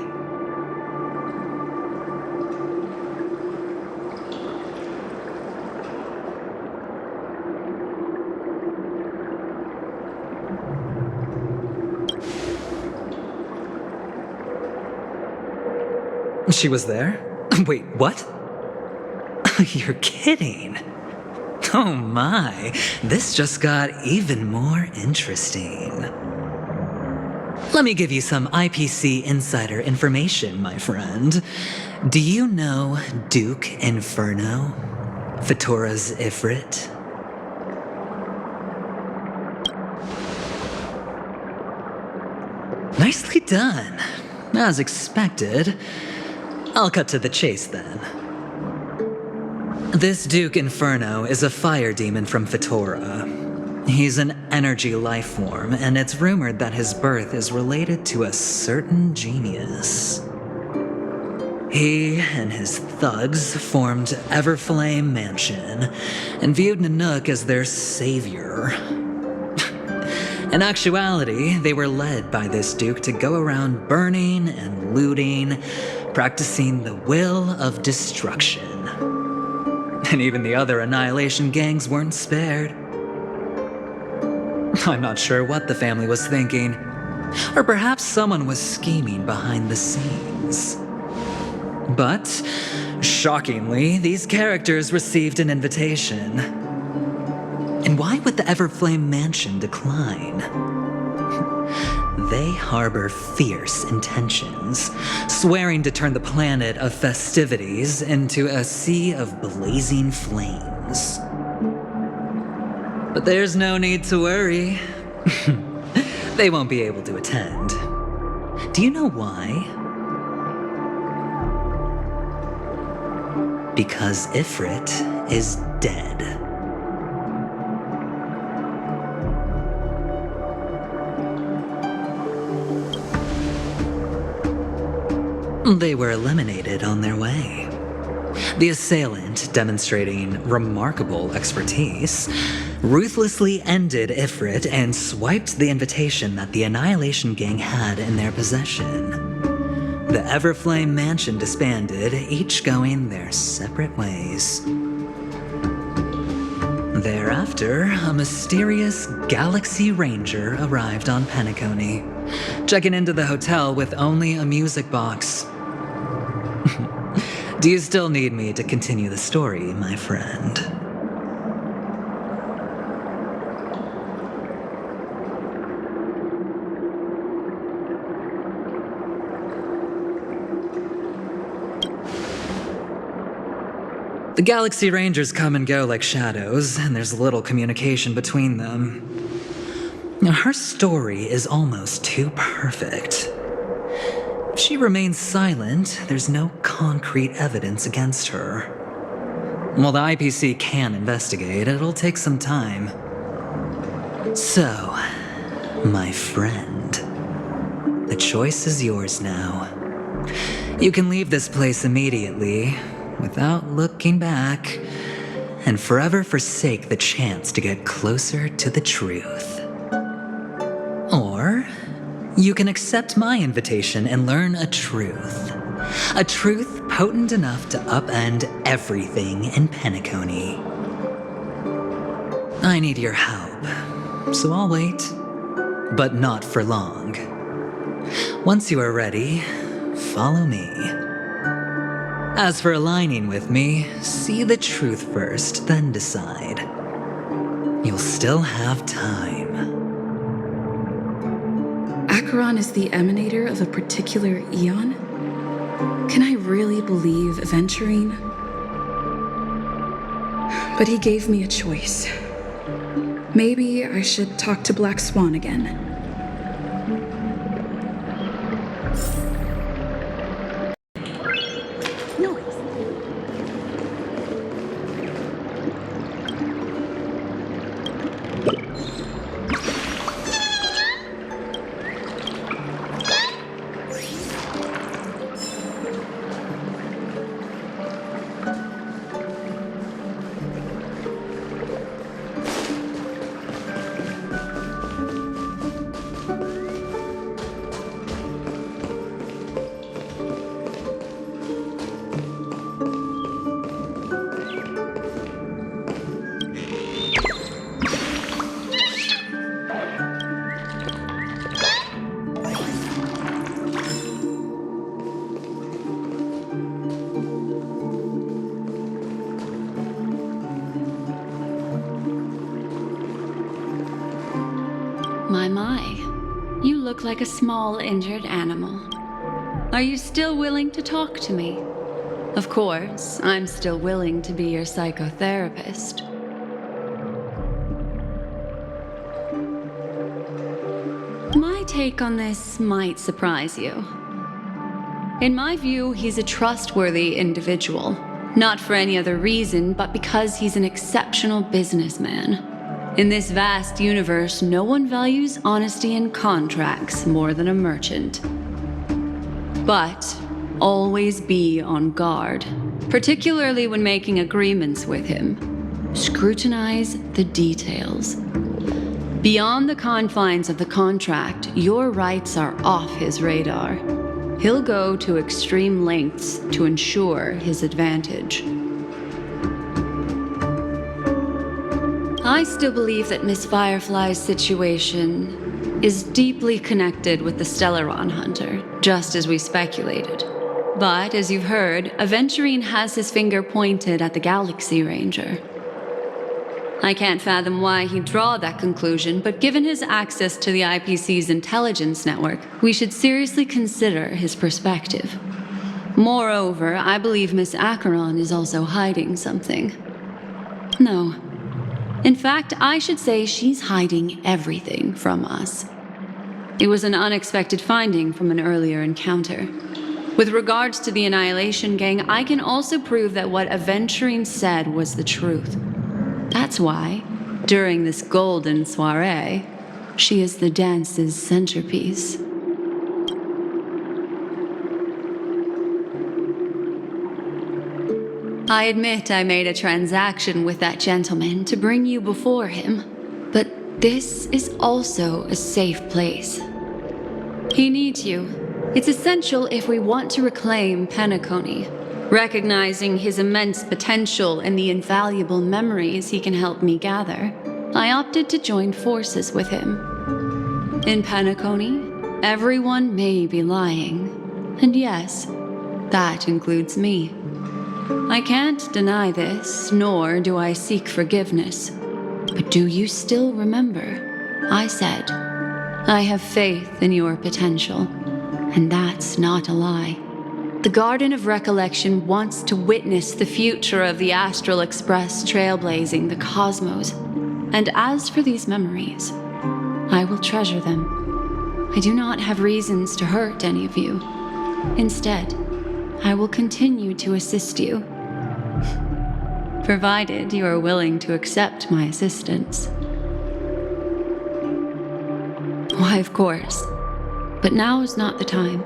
She was there? Wait, what? You're kidding. Oh my, this just got even more interesting. Let me give you some IPC insider information, my friend. Do you know Duke Inferno? Fatora's Ifrit? Nicely done. As expected. I'll cut to the chase then. This Duke Inferno is a fire demon from Fatora. He's an energy life form, and it's rumored that his birth is related to a certain genius. He and his thugs formed Everflame Mansion and viewed Nanook as their savior. In actuality, they were led by this Duke to go around burning and looting, practicing the will of destruction. And even the other Annihilation gangs weren't spared. I'm not sure what the family was thinking. Or perhaps someone was scheming behind the scenes. But, shockingly, these characters received an invitation. And why would the Everflame Mansion decline? They harbor fierce intentions, swearing to turn the planet of festivities into a sea of blazing flames. But there's no need to worry. They won't be able to attend. Do you know why? Because Ifrit is dead. They were eliminated on their way. The assailant, demonstrating remarkable expertise, ruthlessly ended Ifrit and swiped the invitation that the Annihilation Gang had in their possession. the Everflame Mansion disbanded, each going their separate ways. Thereafter, a mysterious Galaxy Ranger arrived on Penacony, checking into the hotel with only a music box. Do you still need me to continue the story, my friend? The Galaxy Rangers come and go like shadows, and there's little communication between them. Now, her story is almost too perfect. If she remains silent, there's no concrete evidence against her. While the IPC can investigate, it'll take some time. So, my friend, the choice is yours now. You can leave this place immediately, without looking back, and forever forsake the chance to get closer to the truth. Or you can accept my invitation and learn a truth potent enough to upend everything in Penacony. I need your help, so I'll wait, but not for long. Once you are ready, follow me. As for aligning with me, see the truth first, then decide. You'll still have time. Acheron is the emanator of a particular eon? Can I really believe Aventurine? But he gave me a choice. Maybe I should talk to Black Swan again. My, you look like a small injured animal. Are you still willing to talk to me? Of course, I'm still willing to be your psychotherapist. My take on this might surprise you. In my view, he's a trustworthy individual. Not for any other reason, but because he's an exceptional businessman. In this vast universe, no one values honesty in contracts more than a merchant. But always be on guard, particularly when making agreements with him. Scrutinize the details. Beyond the confines of the contract, your rights are off his radar. He'll go to extreme lengths to ensure his advantage. I still believe that Miss Firefly's situation is deeply connected with the Stellaron Hunter, just as we speculated. But, as you've heard, Aventurine has his finger pointed at the Galaxy Ranger. I can't fathom why he'd draw that conclusion, but given his access to the IPC's intelligence network, we should seriously consider his perspective. Moreover, I believe Miss Acheron is also hiding something. No. In fact, I should say she's hiding everything from us. It was an unexpected finding from an earlier encounter. With regards to the Annihilation Gang, I can also prove that what Aventurine said was the truth. That's why, during this golden soiree, she is the dance's centerpiece. I admit I made a transaction with that gentleman to bring you before him, but this is also a safe place. He needs you, It's essential if we want to reclaim Penacony, recognizing his immense potential and the invaluable memories he can help me gather. I opted to join forces with him. In Penacony, everyone may be lying, and yes, that includes me. I can't deny this, nor do I seek forgiveness. But do you still remember? I said, I have faith in your potential, and that's not a lie. The Garden of Recollection wants to witness the future of the Astral Express trailblazing the cosmos. And as for these memories, I will treasure them. I do not have reasons to hurt any of you. Instead, I will continue to assist you, provided you are willing to accept my assistance. Why, of course, but now is not the time.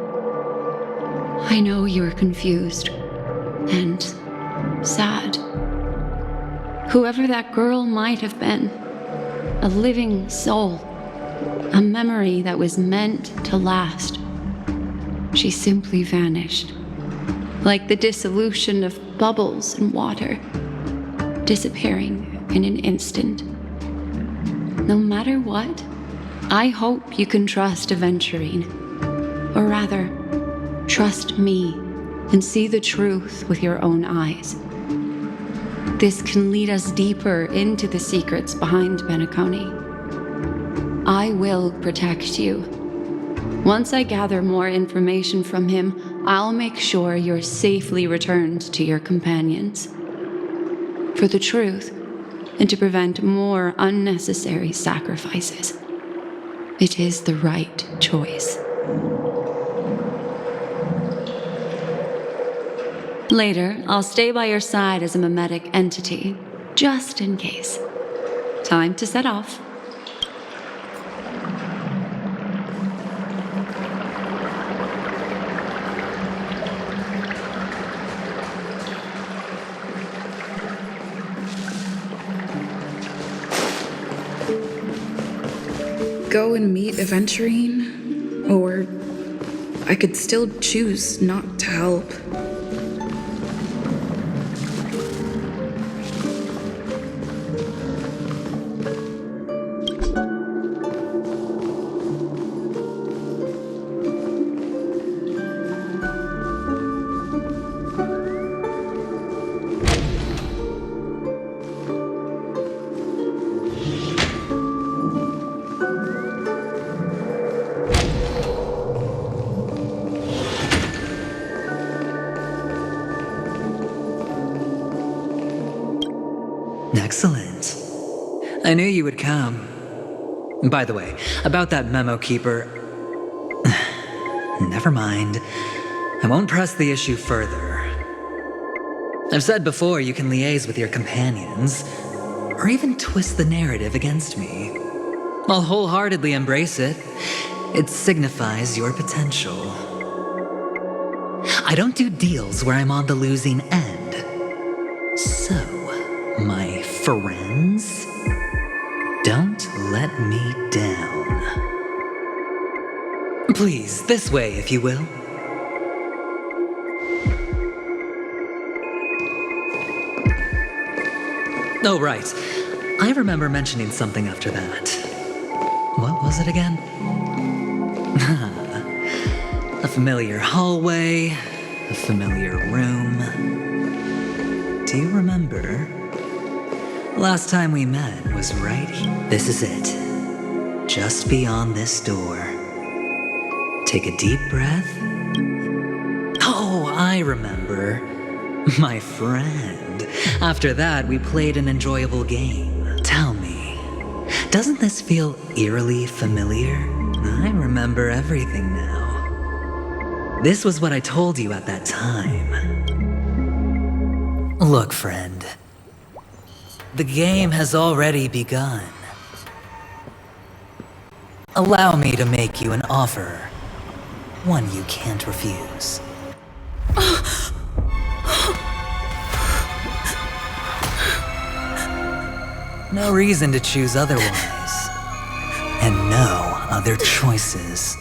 I know you are confused and sad. Whoever that girl might have been, a living soul, a memory that was meant to last. She simply vanished, like the dissolution of bubbles in water, disappearing in an instant. No matter what, I hope you can trust Aventurine, or rather, trust me and see the truth with your own eyes. This can lead us deeper into the secrets behind Penacony. I will protect you. Once I gather more information from him, I'll make sure you're safely returned to your companions. For the truth, and to prevent more unnecessary sacrifices, it is the right choice. Later, I'll stay by your side as a mimetic entity, just in case. Time to set off. Go and meet Aventurine, or I could still choose not to help. Excellent. I knew you would come. By the way, about that memo keeper... Never mind. I won't press the issue further. I've said before you can liaise with your companions, or even twist the narrative against me. I'll wholeheartedly embrace it. It signifies your potential. I don't do deals where I'm on the losing end. So, my friends, don't let me down. Please, this way, if you will. Oh, right. I remember mentioning something after that. What was it again? A familiar hallway, a familiar room. Do you remember? Last time we met was right here. This is it. Just beyond this door. Take a deep breath. Oh, I remember. My friend. After that, we played an enjoyable game. Tell me, doesn't this feel eerily familiar? I remember everything now. This was what I told you at that time. Look, friend. The game has already begun. Allow me to make you an offer. One you can't refuse. No reason to choose otherwise. And no other choices.